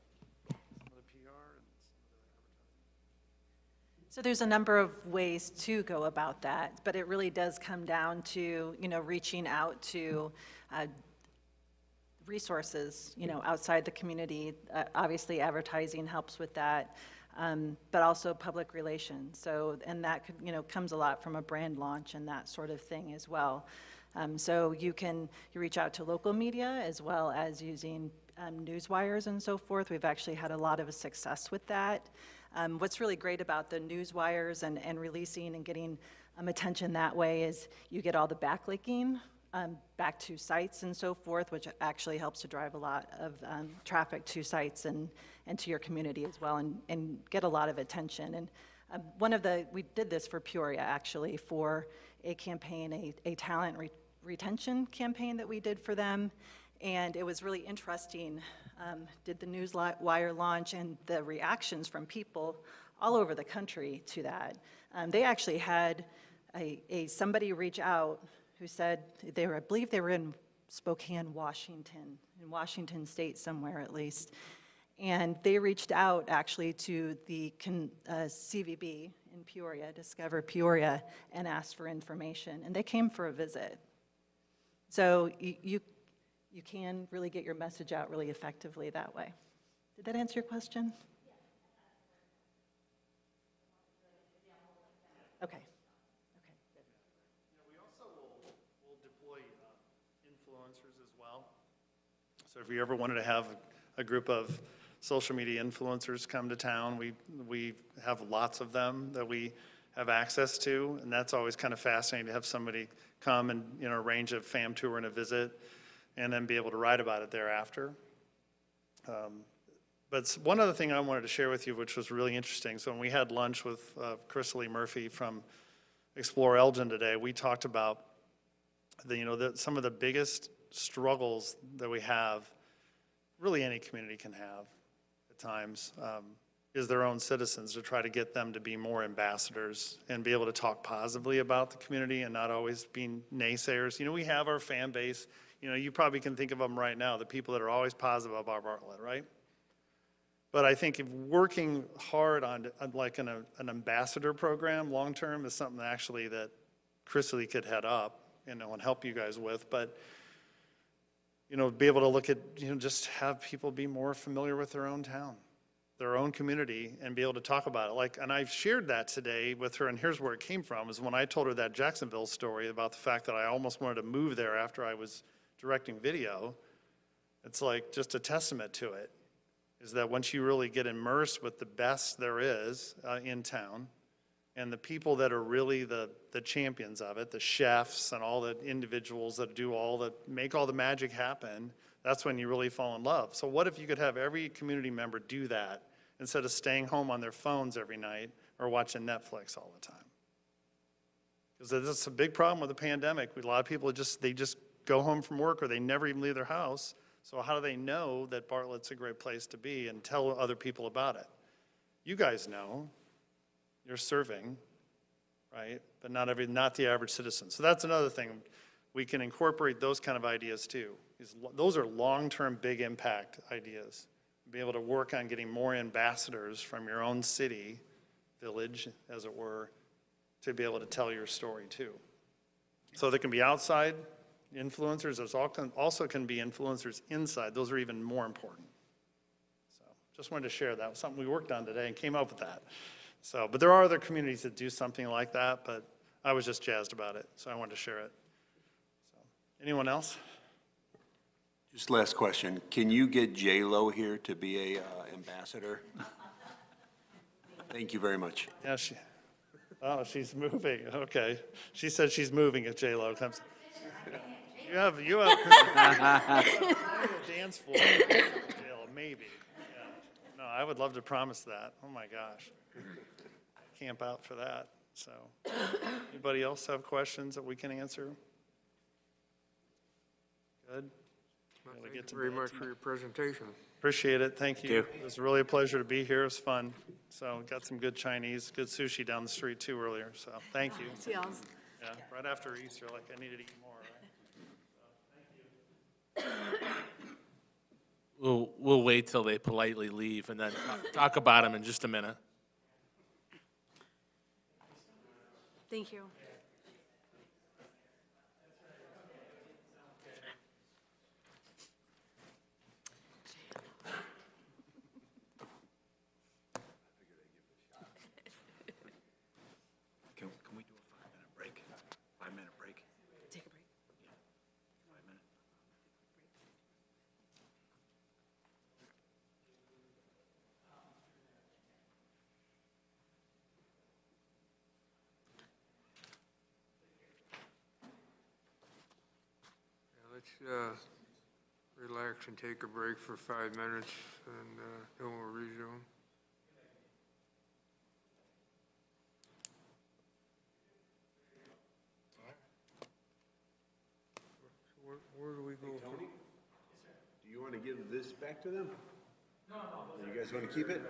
Some of the PR and some of the advertising. So there's a number of ways to go about that, but it really does come down to, reaching out to resources, outside the community. Obviously, advertising helps with that, but also public relations. So, and that could, comes a lot from a brand launch and that sort of thing as well. So you reach out to local media as well as using newswires and so forth. We've actually had a lot of success with that. What's really great about the newswires and releasing and getting attention that way is you get all the backlinking back to sites and so forth, which actually helps to drive a lot of traffic to sites and to your community as well, and get a lot of attention. And we did this for Peoria actually, for a campaign, a talent retention campaign that we did for them, and it was really interesting. Did the newswire launch, and the reactions from people all over the country to that. They actually had somebody reach out who said I believe they were in Spokane, Washington, in Washington State somewhere at least. And they reached out actually to the CVB in Peoria, Discover Peoria, and asked for information. And they came for a visit. So you can really get your message out really effectively that way. Did that answer your question? Okay. So if you ever wanted to have a group of social media influencers come to town, we have lots of them that we have access to, and that's always kind of fascinating to have somebody come and, arrange a fam tour and a visit, and then be able to write about it thereafter. But one other thing I wanted to share with you, which was really interesting, so when we had lunch with Chris Lee Murphy from Explore Elgin today, we talked about some of the biggest struggles that we have, really any community can have at times, is their own citizens, to try to get them to be more ambassadors and be able to talk positively about the community and not always being naysayers. We have our fan base. You probably can think of them right now, the people that are always positive about Bartlett, right? But I think if working hard on like an ambassador program long-term is something actually that Chris Lee could head up, and help you guys with. But, be able to look at, just have people be more familiar with their own town, their own community, and be able to talk about it. And I shared that today with her, and here's where it came from, is when I told her that Jacksonville story about the fact that I almost wanted to move there after I was directing video. It's like just a testament to it, is that once you really get immersed with the best there is in town, and the people that are really the champions of it, the chefs and all the individuals that make all the magic happen, that's when you really fall in love. So what if you could have every community member do that instead of staying home on their phones every night or watching Netflix all the time? Because that's a big problem with the pandemic. A lot of people just go home from work, or they never even leave their house. So how do they know that Bartlett's a great place to be and tell other people about it? You guys know. You're serving, right? But not the average citizen. So that's another thing. We can incorporate those kind of ideas too. Those are long-term big impact ideas. Be able to work on getting more ambassadors from your own city, village, as it were, to be able to tell your story too. So there can be outside influencers. There's also can be influencers inside. Those are even more important. So just wanted to share that. It was something we worked on today and came up with that. So, but there are other communities that do something like that, but I was just jazzed about it, so I wanted to share it. So, anyone else? Just last question. Can you get J-Lo here to be a ambassador? Thank you very much. Yeah, she's moving. Okay. She said she's moving if J-Lo comes. You have a dance floor, J-Lo, maybe. Yeah. No, I would love to promise that. Oh my gosh. Camp out for that. So, anybody else have questions that we can answer? Good. Well, thank you very much for your presentation. Appreciate it. Thank you. It was really a pleasure to be here. It was fun. So, got some good Chinese, good sushi down the street too earlier. So, thank you. Yeah, right after Easter, like I needed to eat more. Right? So, thank you. We'll wait till they politely leave and then talk about them in just a minute. Thank you. Can we do a 5-minute break? 5-minute break? Take a break. Yeah. 5 minutes. Let's relax and take a break for 5 minutes, and then we'll resume. Where do we go? Tony, do you want to give this back to them? No. You guys want to keep it?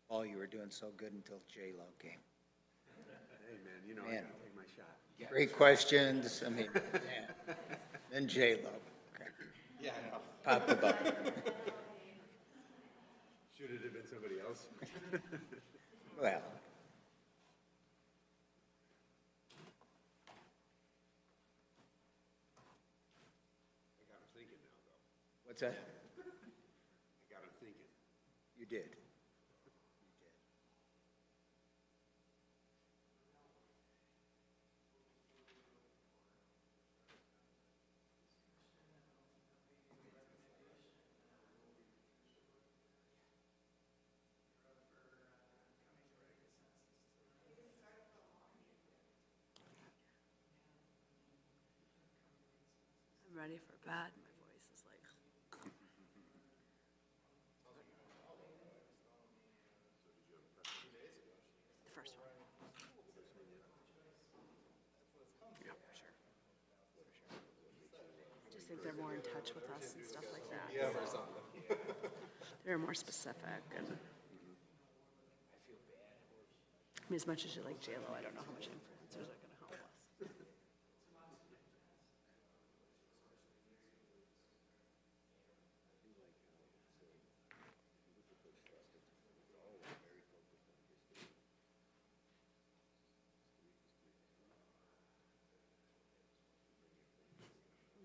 Oh, you were doing so good until J-Lo came. Hey, man, you know I Man. gotta take my shot. Great questions, I mean, man. Then J-Lo. Okay. Yeah, I know. Pop the bubble. Should it have been somebody else? Well. I got him thinking now, though. What's that? I got him thinking. You did. ready for bed. My voice is like. The first one. Yeah, for sure. I just think they're more in touch with us and stuff like that. Yeah, or something. They're more specific and. I mean, as much as you like JLo, I don't know how much influencers are going to help us.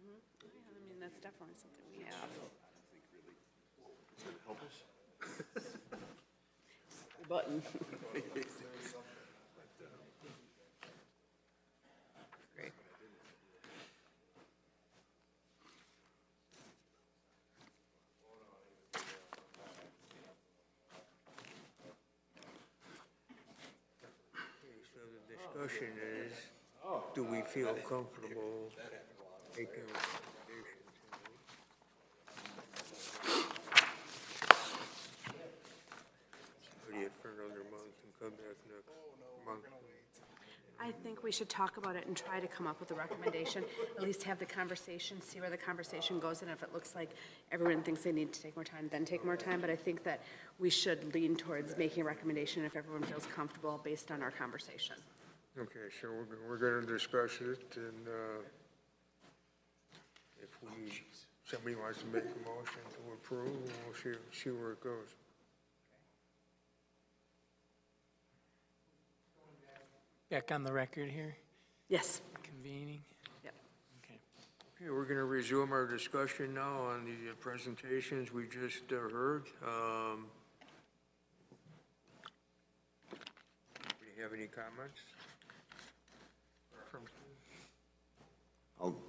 Yeah, I mean, that's definitely something we have. Help us? Button. Great. Okay, so the discussion is, do we feel comfortable making recommendations? Study it for another month and come back next month. I think we should talk about it and try to come up with a recommendation, at least have the conversation, see where the conversation goes, and if it looks like everyone thinks they need to take more time, then take more time, but I think that we should lean towards making a recommendation if everyone feels comfortable based on our conversation. Okay, so we're gonna discuss it, and, if somebody wants to make a motion to approve, we'll see where it goes. Back on the record here, Yes. convening. Yep. Okay. Okay, we're gonna resume our discussion now on the presentations we just heard. Do you have any comments?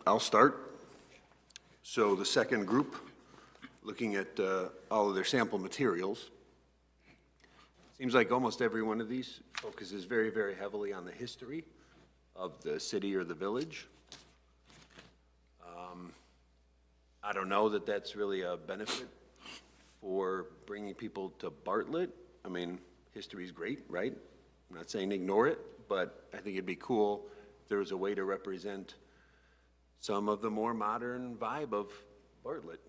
I'll start. So the second group, looking at all of their sample materials, seems like almost every one of these focuses very, very heavily on the history of the city or the village. I don't know that that's really a benefit for bringing people to Bartlett. I mean, history's great, right? I'm not saying ignore it, but I think it'd be cool if there was a way to represent some of the more modern vibe of Bartlett.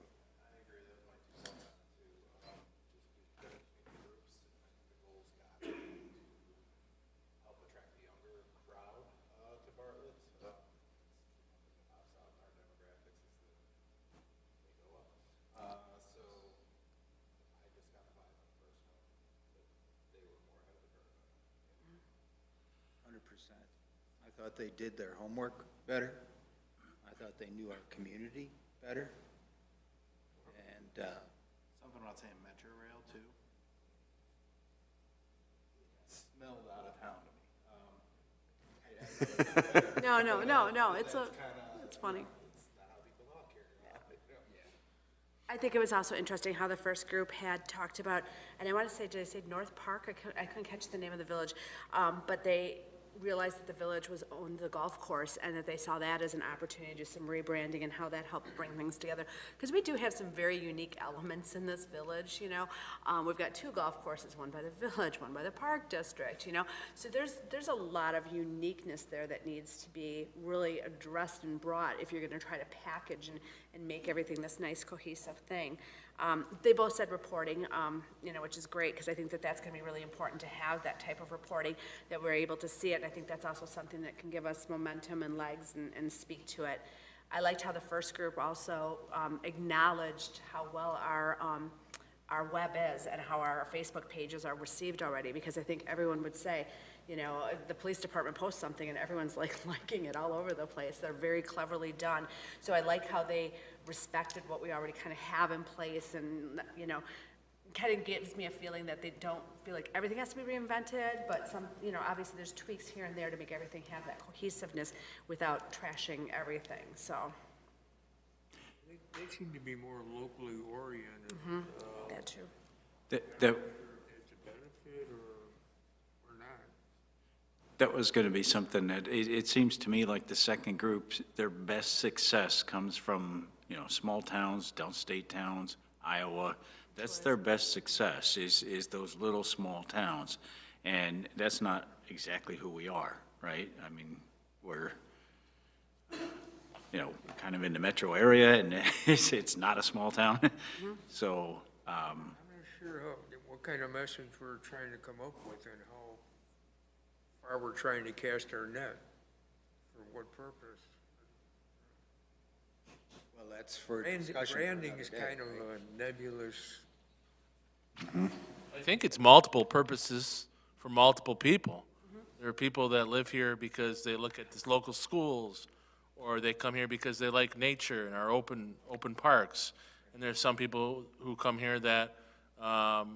I thought they did their homework better. I thought they knew our community better. And Something about saying Metro Rail too. Smelled out of town to me. No, it's funny. I think it was also interesting how the first group had talked about, and I want to say, did I say North Park? I couldn't catch the name of the village, but they realized that the village was owned the golf course and that they saw that as an opportunity to do some rebranding and how that helped bring things together. Because we do have some very unique elements in this village, you know. We've got two golf courses, one by the village, one by the park district, you know. So there's a lot of uniqueness there that needs to be really addressed and brought if you're going to try to package and make everything this nice cohesive thing. They both said reporting, you know, which is great because I think that that's going to be really important to have that type of reporting, that we're able to see it. And I think that's also something that can give us momentum and legs and speak to it. I liked how the first group also acknowledged how well our web is and how our Facebook pages are received already, because I think everyone would say, you know, the police department posts something and everyone's like liking it all over the place. They're very cleverly done. So I like how they respected what we already kind of have in place, and, you know, kind of gives me a feeling that they don't feel like everything has to be reinvented, but some, you know, obviously there's tweaks here and there to make everything have that cohesiveness without trashing everything, so. They seem to be more locally oriented. That too. It's a benefit or not? That was going to be something that, it seems to me like the second group, their best success comes from, small towns, downstate towns, Iowa. That's their best success, is those little small towns. And that's not exactly who we are, right? I mean, we're, kind of in the metro area, and it's not a small town. So, I'm not sure what kind of message we're trying to come up with and how far we're trying to cast our net, for what purpose. Well, that's for Branding discussion. is kind of a nebulous. I think it's multiple purposes for multiple people. There are people that live here because they look at these local schools, or they come here because they like nature and our open parks. And there's some people who come here that are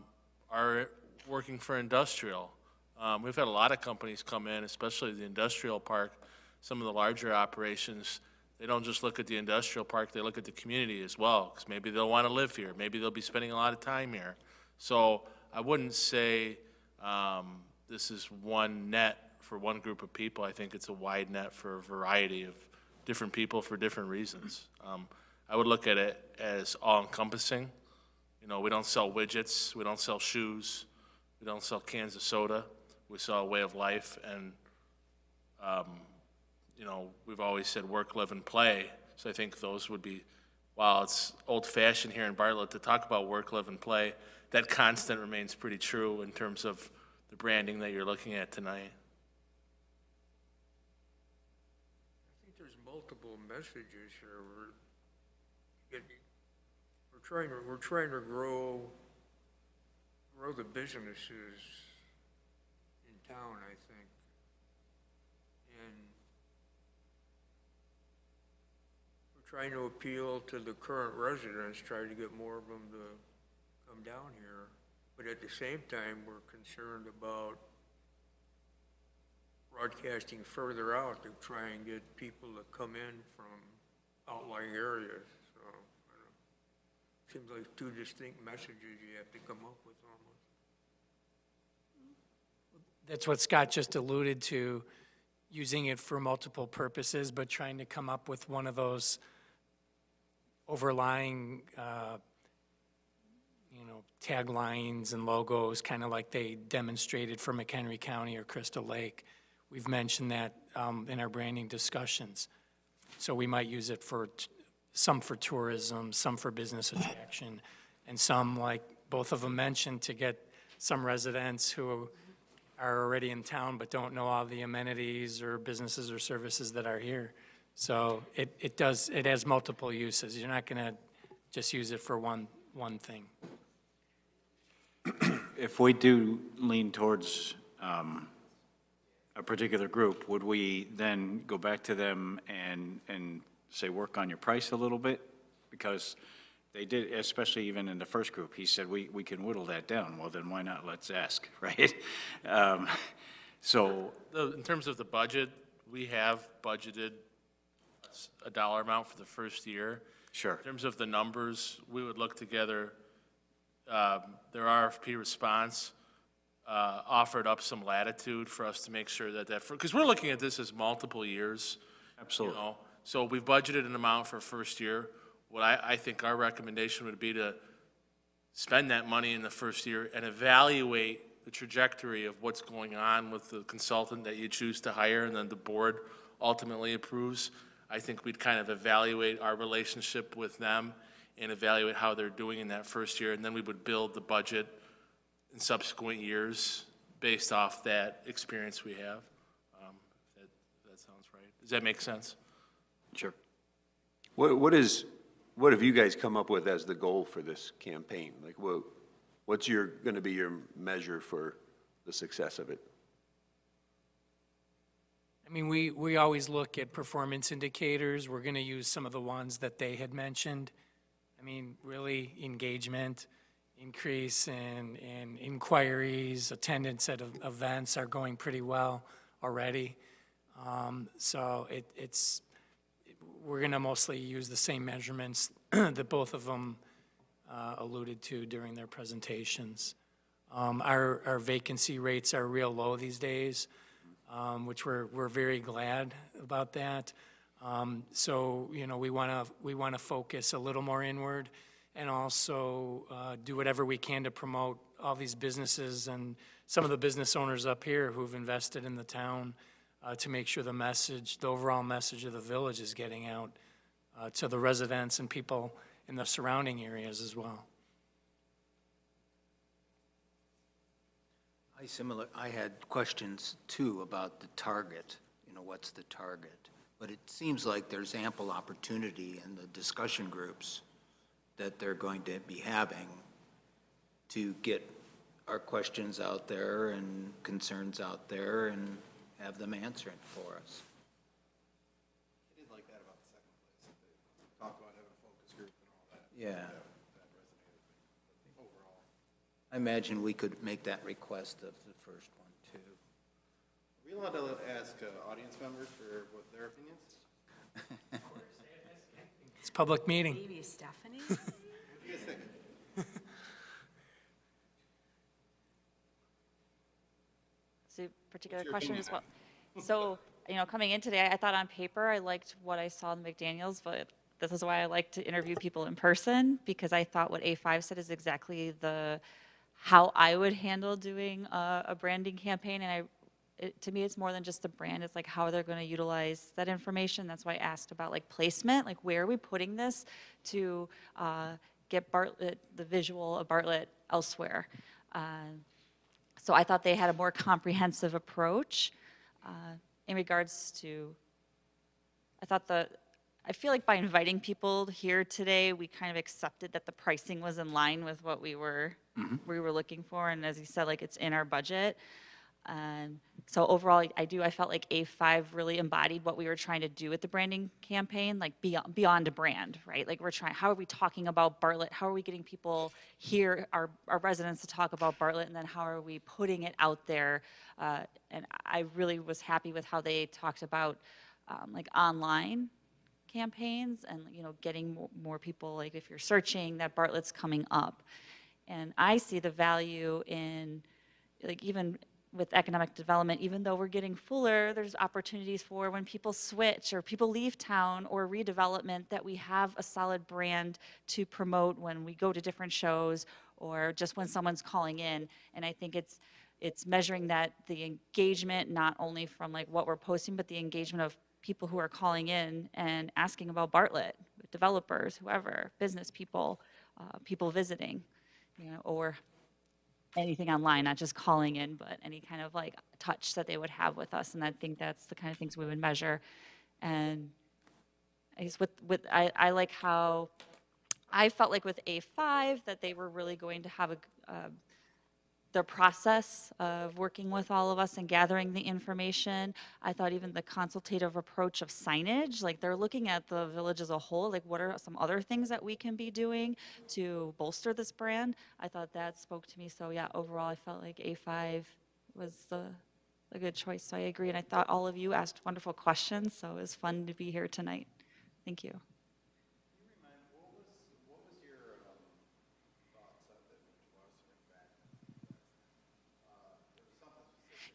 working for industrial. We've had a lot of companies come in, especially the industrial park, some of the larger operations. They don't just look at the industrial park, they look at the community as well, because maybe they'll want to live here. Maybe they'll be spending a lot of time here. So I wouldn't say this is one net for one group of people. I think it's a wide net for a variety of different people for different reasons. I would look at it as all-encompassing. We don't sell widgets, we don't sell shoes, we don't sell cans of soda. We sell a way of life, and we've always said work, live, and play. So I think those would be, while it's old-fashioned here in Bartlett to talk about work, live, and play, that constant remains pretty true in terms of the branding that you're looking at tonight. I think there's multiple messages here. We're trying to grow the businesses in town, I think. And we're trying to appeal to the current residents, try to get more of them to come down here. But at the same time, we're concerned about broadcasting further out to try and get people to come in from outlying areas. So, seems like two distinct messages you have to come up with almost. That's what Scott just alluded to, using it for multiple purposes, but trying to come up with one of those overlying, taglines and logos, kind of like they demonstrated for McHenry County or Crystal Lake. We've mentioned that in our branding discussions. So we might use it for some for tourism, some for business attraction, and some, like both of them mentioned, to get some residents who are already in town but don't know all the amenities or businesses or services that are here. So it has multiple uses. You're not going to just use it for one thing. If we do lean towards a particular group, would we then go back to them and say, work on your price a little bit? Because they did, especially even in the first group, he said, we can whittle that down. Well, then why not? Let's ask, right? In terms of the budget, we have budgeted a dollar amount for the first year. Sure. In terms of the numbers, we would look together. Their RFP response offered up some latitude for us to make sure that because we're looking at this as multiple years. Absolutely. So we've budgeted an amount for first year. What I think our recommendation would be to spend that money in the first year and evaluate the trajectory of what's going on with the consultant that you choose to hire, and then the board ultimately approves. I think we'd kind of evaluate our relationship with them and evaluate how they're doing in that first year, and then we would build the budget in subsequent years based off that experience we have. If that sounds right. Does that make sense? Sure. What have you guys come up with as the goal for this campaign? Like, what's going to be your measure for the success of it? I mean, we always look at performance indicators. We're going to use some of the ones that they had mentioned. I mean, really engagement, increase in inquiries, attendance at events are going pretty well already. So we're going to mostly use the same measurements that both of them alluded to during their presentations. Our vacancy rates are real low these days. which we're very glad about that. So, you know, we want to focus a little more inward and also do whatever we can to promote all these businesses and some of the business owners up here who've invested in the town to make sure the overall message of the village is getting out to the residents and people in the surrounding areas as well. I had questions too about the target, you know, what's the target? But it seems like there's ample opportunity in the discussion groups that they're going to be having to get our questions out there and concerns out there and have them answered for us. I did like that about the second place. Talk about having a focus group and all that. Yeah. That resonated with me. But I think overall, I imagine we could make that request of the first one too. are we allowed to ask audience members for what their opinions? It's a public meeting. Maybe Stephanie? What do you guys think? So, particular What's your question opinion? as well. So, you know, coming in today, I thought on paper I liked what I saw in McDaniel's, but this is why I like to interview people in person, because I thought what A5 said is exactly how I would handle doing a branding campaign. And to me, it's more than just the brand. It's like how they're going to utilize that information. That's why I asked about like placement, like where are we putting this to get Bartlett, the visual of Bartlett elsewhere. So I thought they had a more comprehensive approach in regards to, I feel like by inviting people here today, we kind of accepted that the pricing was in line with what we were looking for. And as you said, like it's in our budget. So overall, I felt like A5 really embodied what we were trying to do with the branding campaign, like beyond a brand, right? Like how are we talking about Bartlett? How are we getting people here, our residents, to talk about Bartlett? And then how are we putting it out there? And I really was happy with how they talked about like online campaigns and, you know, getting more people, like if you're searching, that Bartlett's coming up. And I see the value in, like, even with economic development, even though we're getting fuller, there's opportunities for when people switch or people leave town or redevelopment, that we have a solid brand to promote when we go to different shows or just when someone's calling in. And I think it's measuring that, the engagement, not only from like what we're posting, but the engagement of people who are calling in and asking about Bartlett, developers, whoever, business people, people visiting, you know, or anything online, not just calling in, but any kind of like touch that they would have with us. And I think that's the kind of things we would measure. And I guess I like how I felt like with A5 that they were really going to have their process of working with all of us and gathering the information. I thought even the consultative approach of signage, like they're looking at the village as a whole, like what are some other things that we can be doing to bolster this brand? I thought that spoke to me. So yeah, overall I felt like A5 was a good choice. So I agree. And I thought all of you asked wonderful questions. So it was fun to be here tonight. Thank you.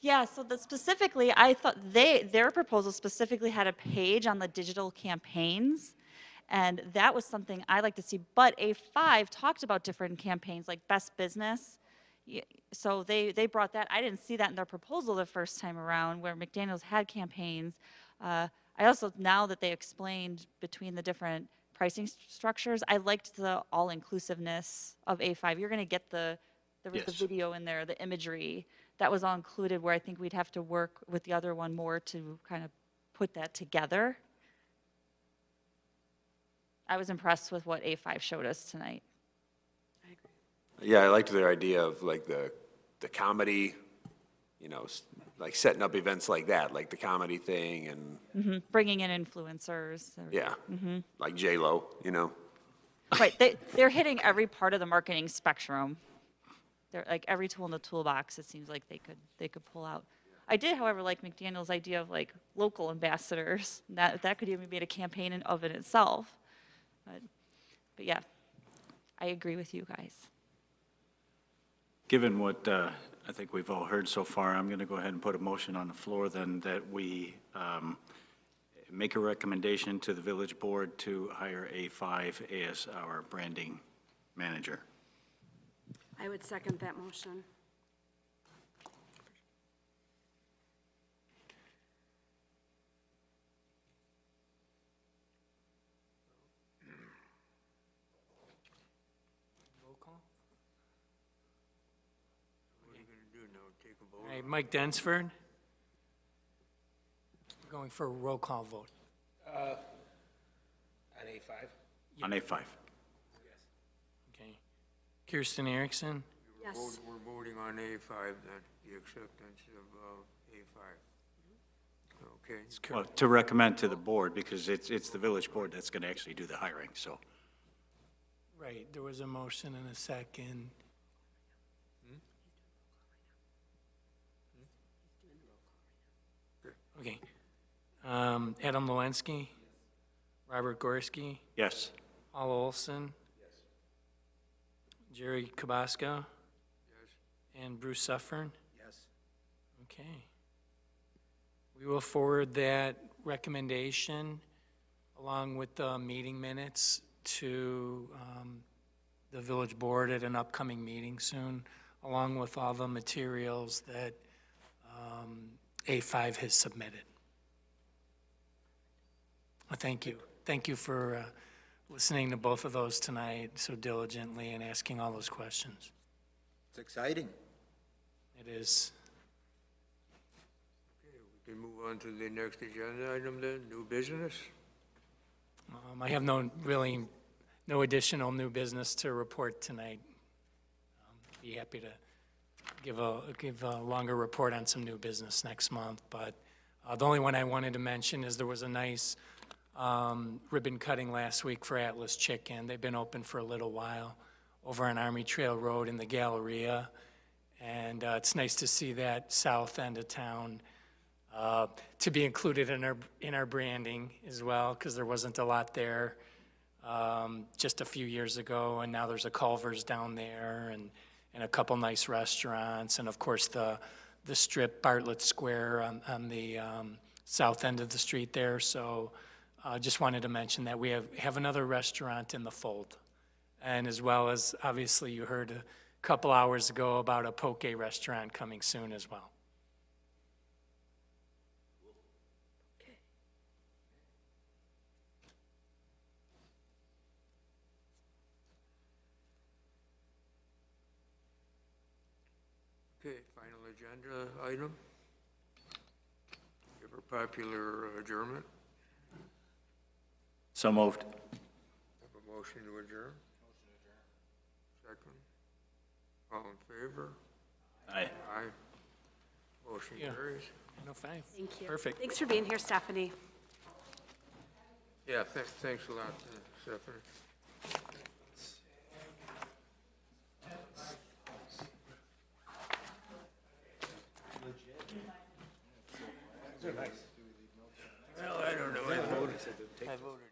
Yeah, so specifically, I thought their proposal specifically had a page on the digital campaigns, and that was something I like to see. But A5 talked about different campaigns, like Best Business. So they brought that. I didn't see that in their proposal the first time around, where McDaniel's had campaigns. I also, now that they explained between the different pricing structures, I liked the all-inclusiveness of A5. You're going to get there was the video in there, the imagery. That was all included, where I think we'd have to work with the other one more to kind of put that together. I was impressed with what A5 showed us tonight. I agree. Yeah, I liked their idea of like the comedy, you know, like setting up events like that, like the comedy thing and. Bringing in influencers. Yeah, like J-Lo, you know. Right, they're hitting every part of the marketing spectrum. They're like every tool in the toolbox, it seems like they could pull out. I did, however, like McDaniel's idea of like local ambassadors. That could even be a campaign of it itself. But yeah, I agree with you guys. Given what I think we've all heard so far. I'm going to go ahead and put a motion on the floor then that we make a recommendation to the village board to hire A5 as our branding manager. I would second that motion. Roll call. What are you gonna do now, take a All vote? right, Mike Densford. Going for a roll call vote. On A5? On A5. Okay. Kirsten Erickson. Yes. We're voting on A5 then, the acceptance of A5. Okay. Well, to recommend to the board, because it's the village board that's going to actually do the hiring, so. Right, there was a motion and a second. Okay. Adam Lewinski. Robert Gorski. Yes. Paul Olson. Jerry Kabasco. And Bruce Suffern. Yes. Okay. We will forward that recommendation along with the meeting minutes to the village board at an upcoming meeting soon, along with all the materials that A5 has submitted. Well, thank you. Thank you for listening to both of those tonight so diligently and asking all those questions. It's exciting. It is. Okay, we can move on to the next agenda item then, new business. I have no additional new business to report tonight. Be happy to give a longer report on some new business next month, but the only one I wanted to mention is there was a nice ribbon cutting last week for Atlas Chicken. They've been open for a little while over on Army Trail Road in the Galleria, and it's nice to see that south end of town to be included in our branding as well, because there wasn't a lot there just a few years ago, and now there's a Culver's down there and a couple nice restaurants, and of course the strip Bartlett Square on the south end of the street there. So just wanted to mention that we have another restaurant in the fold, and as well as obviously you heard a couple hours ago about a poke restaurant coming soon as well. Okay, final agenda item. Ever popular adjournment. So moved. Have a motion to adjourn? Motion to adjourn. Second. All in favor? Aye. Aye. Motion Yeah. carries. No, fine. Thank you. Perfect. Thanks for being here, Stephanie. Yeah, thanks a lot, Stephanie. Well, I don't know. I voted.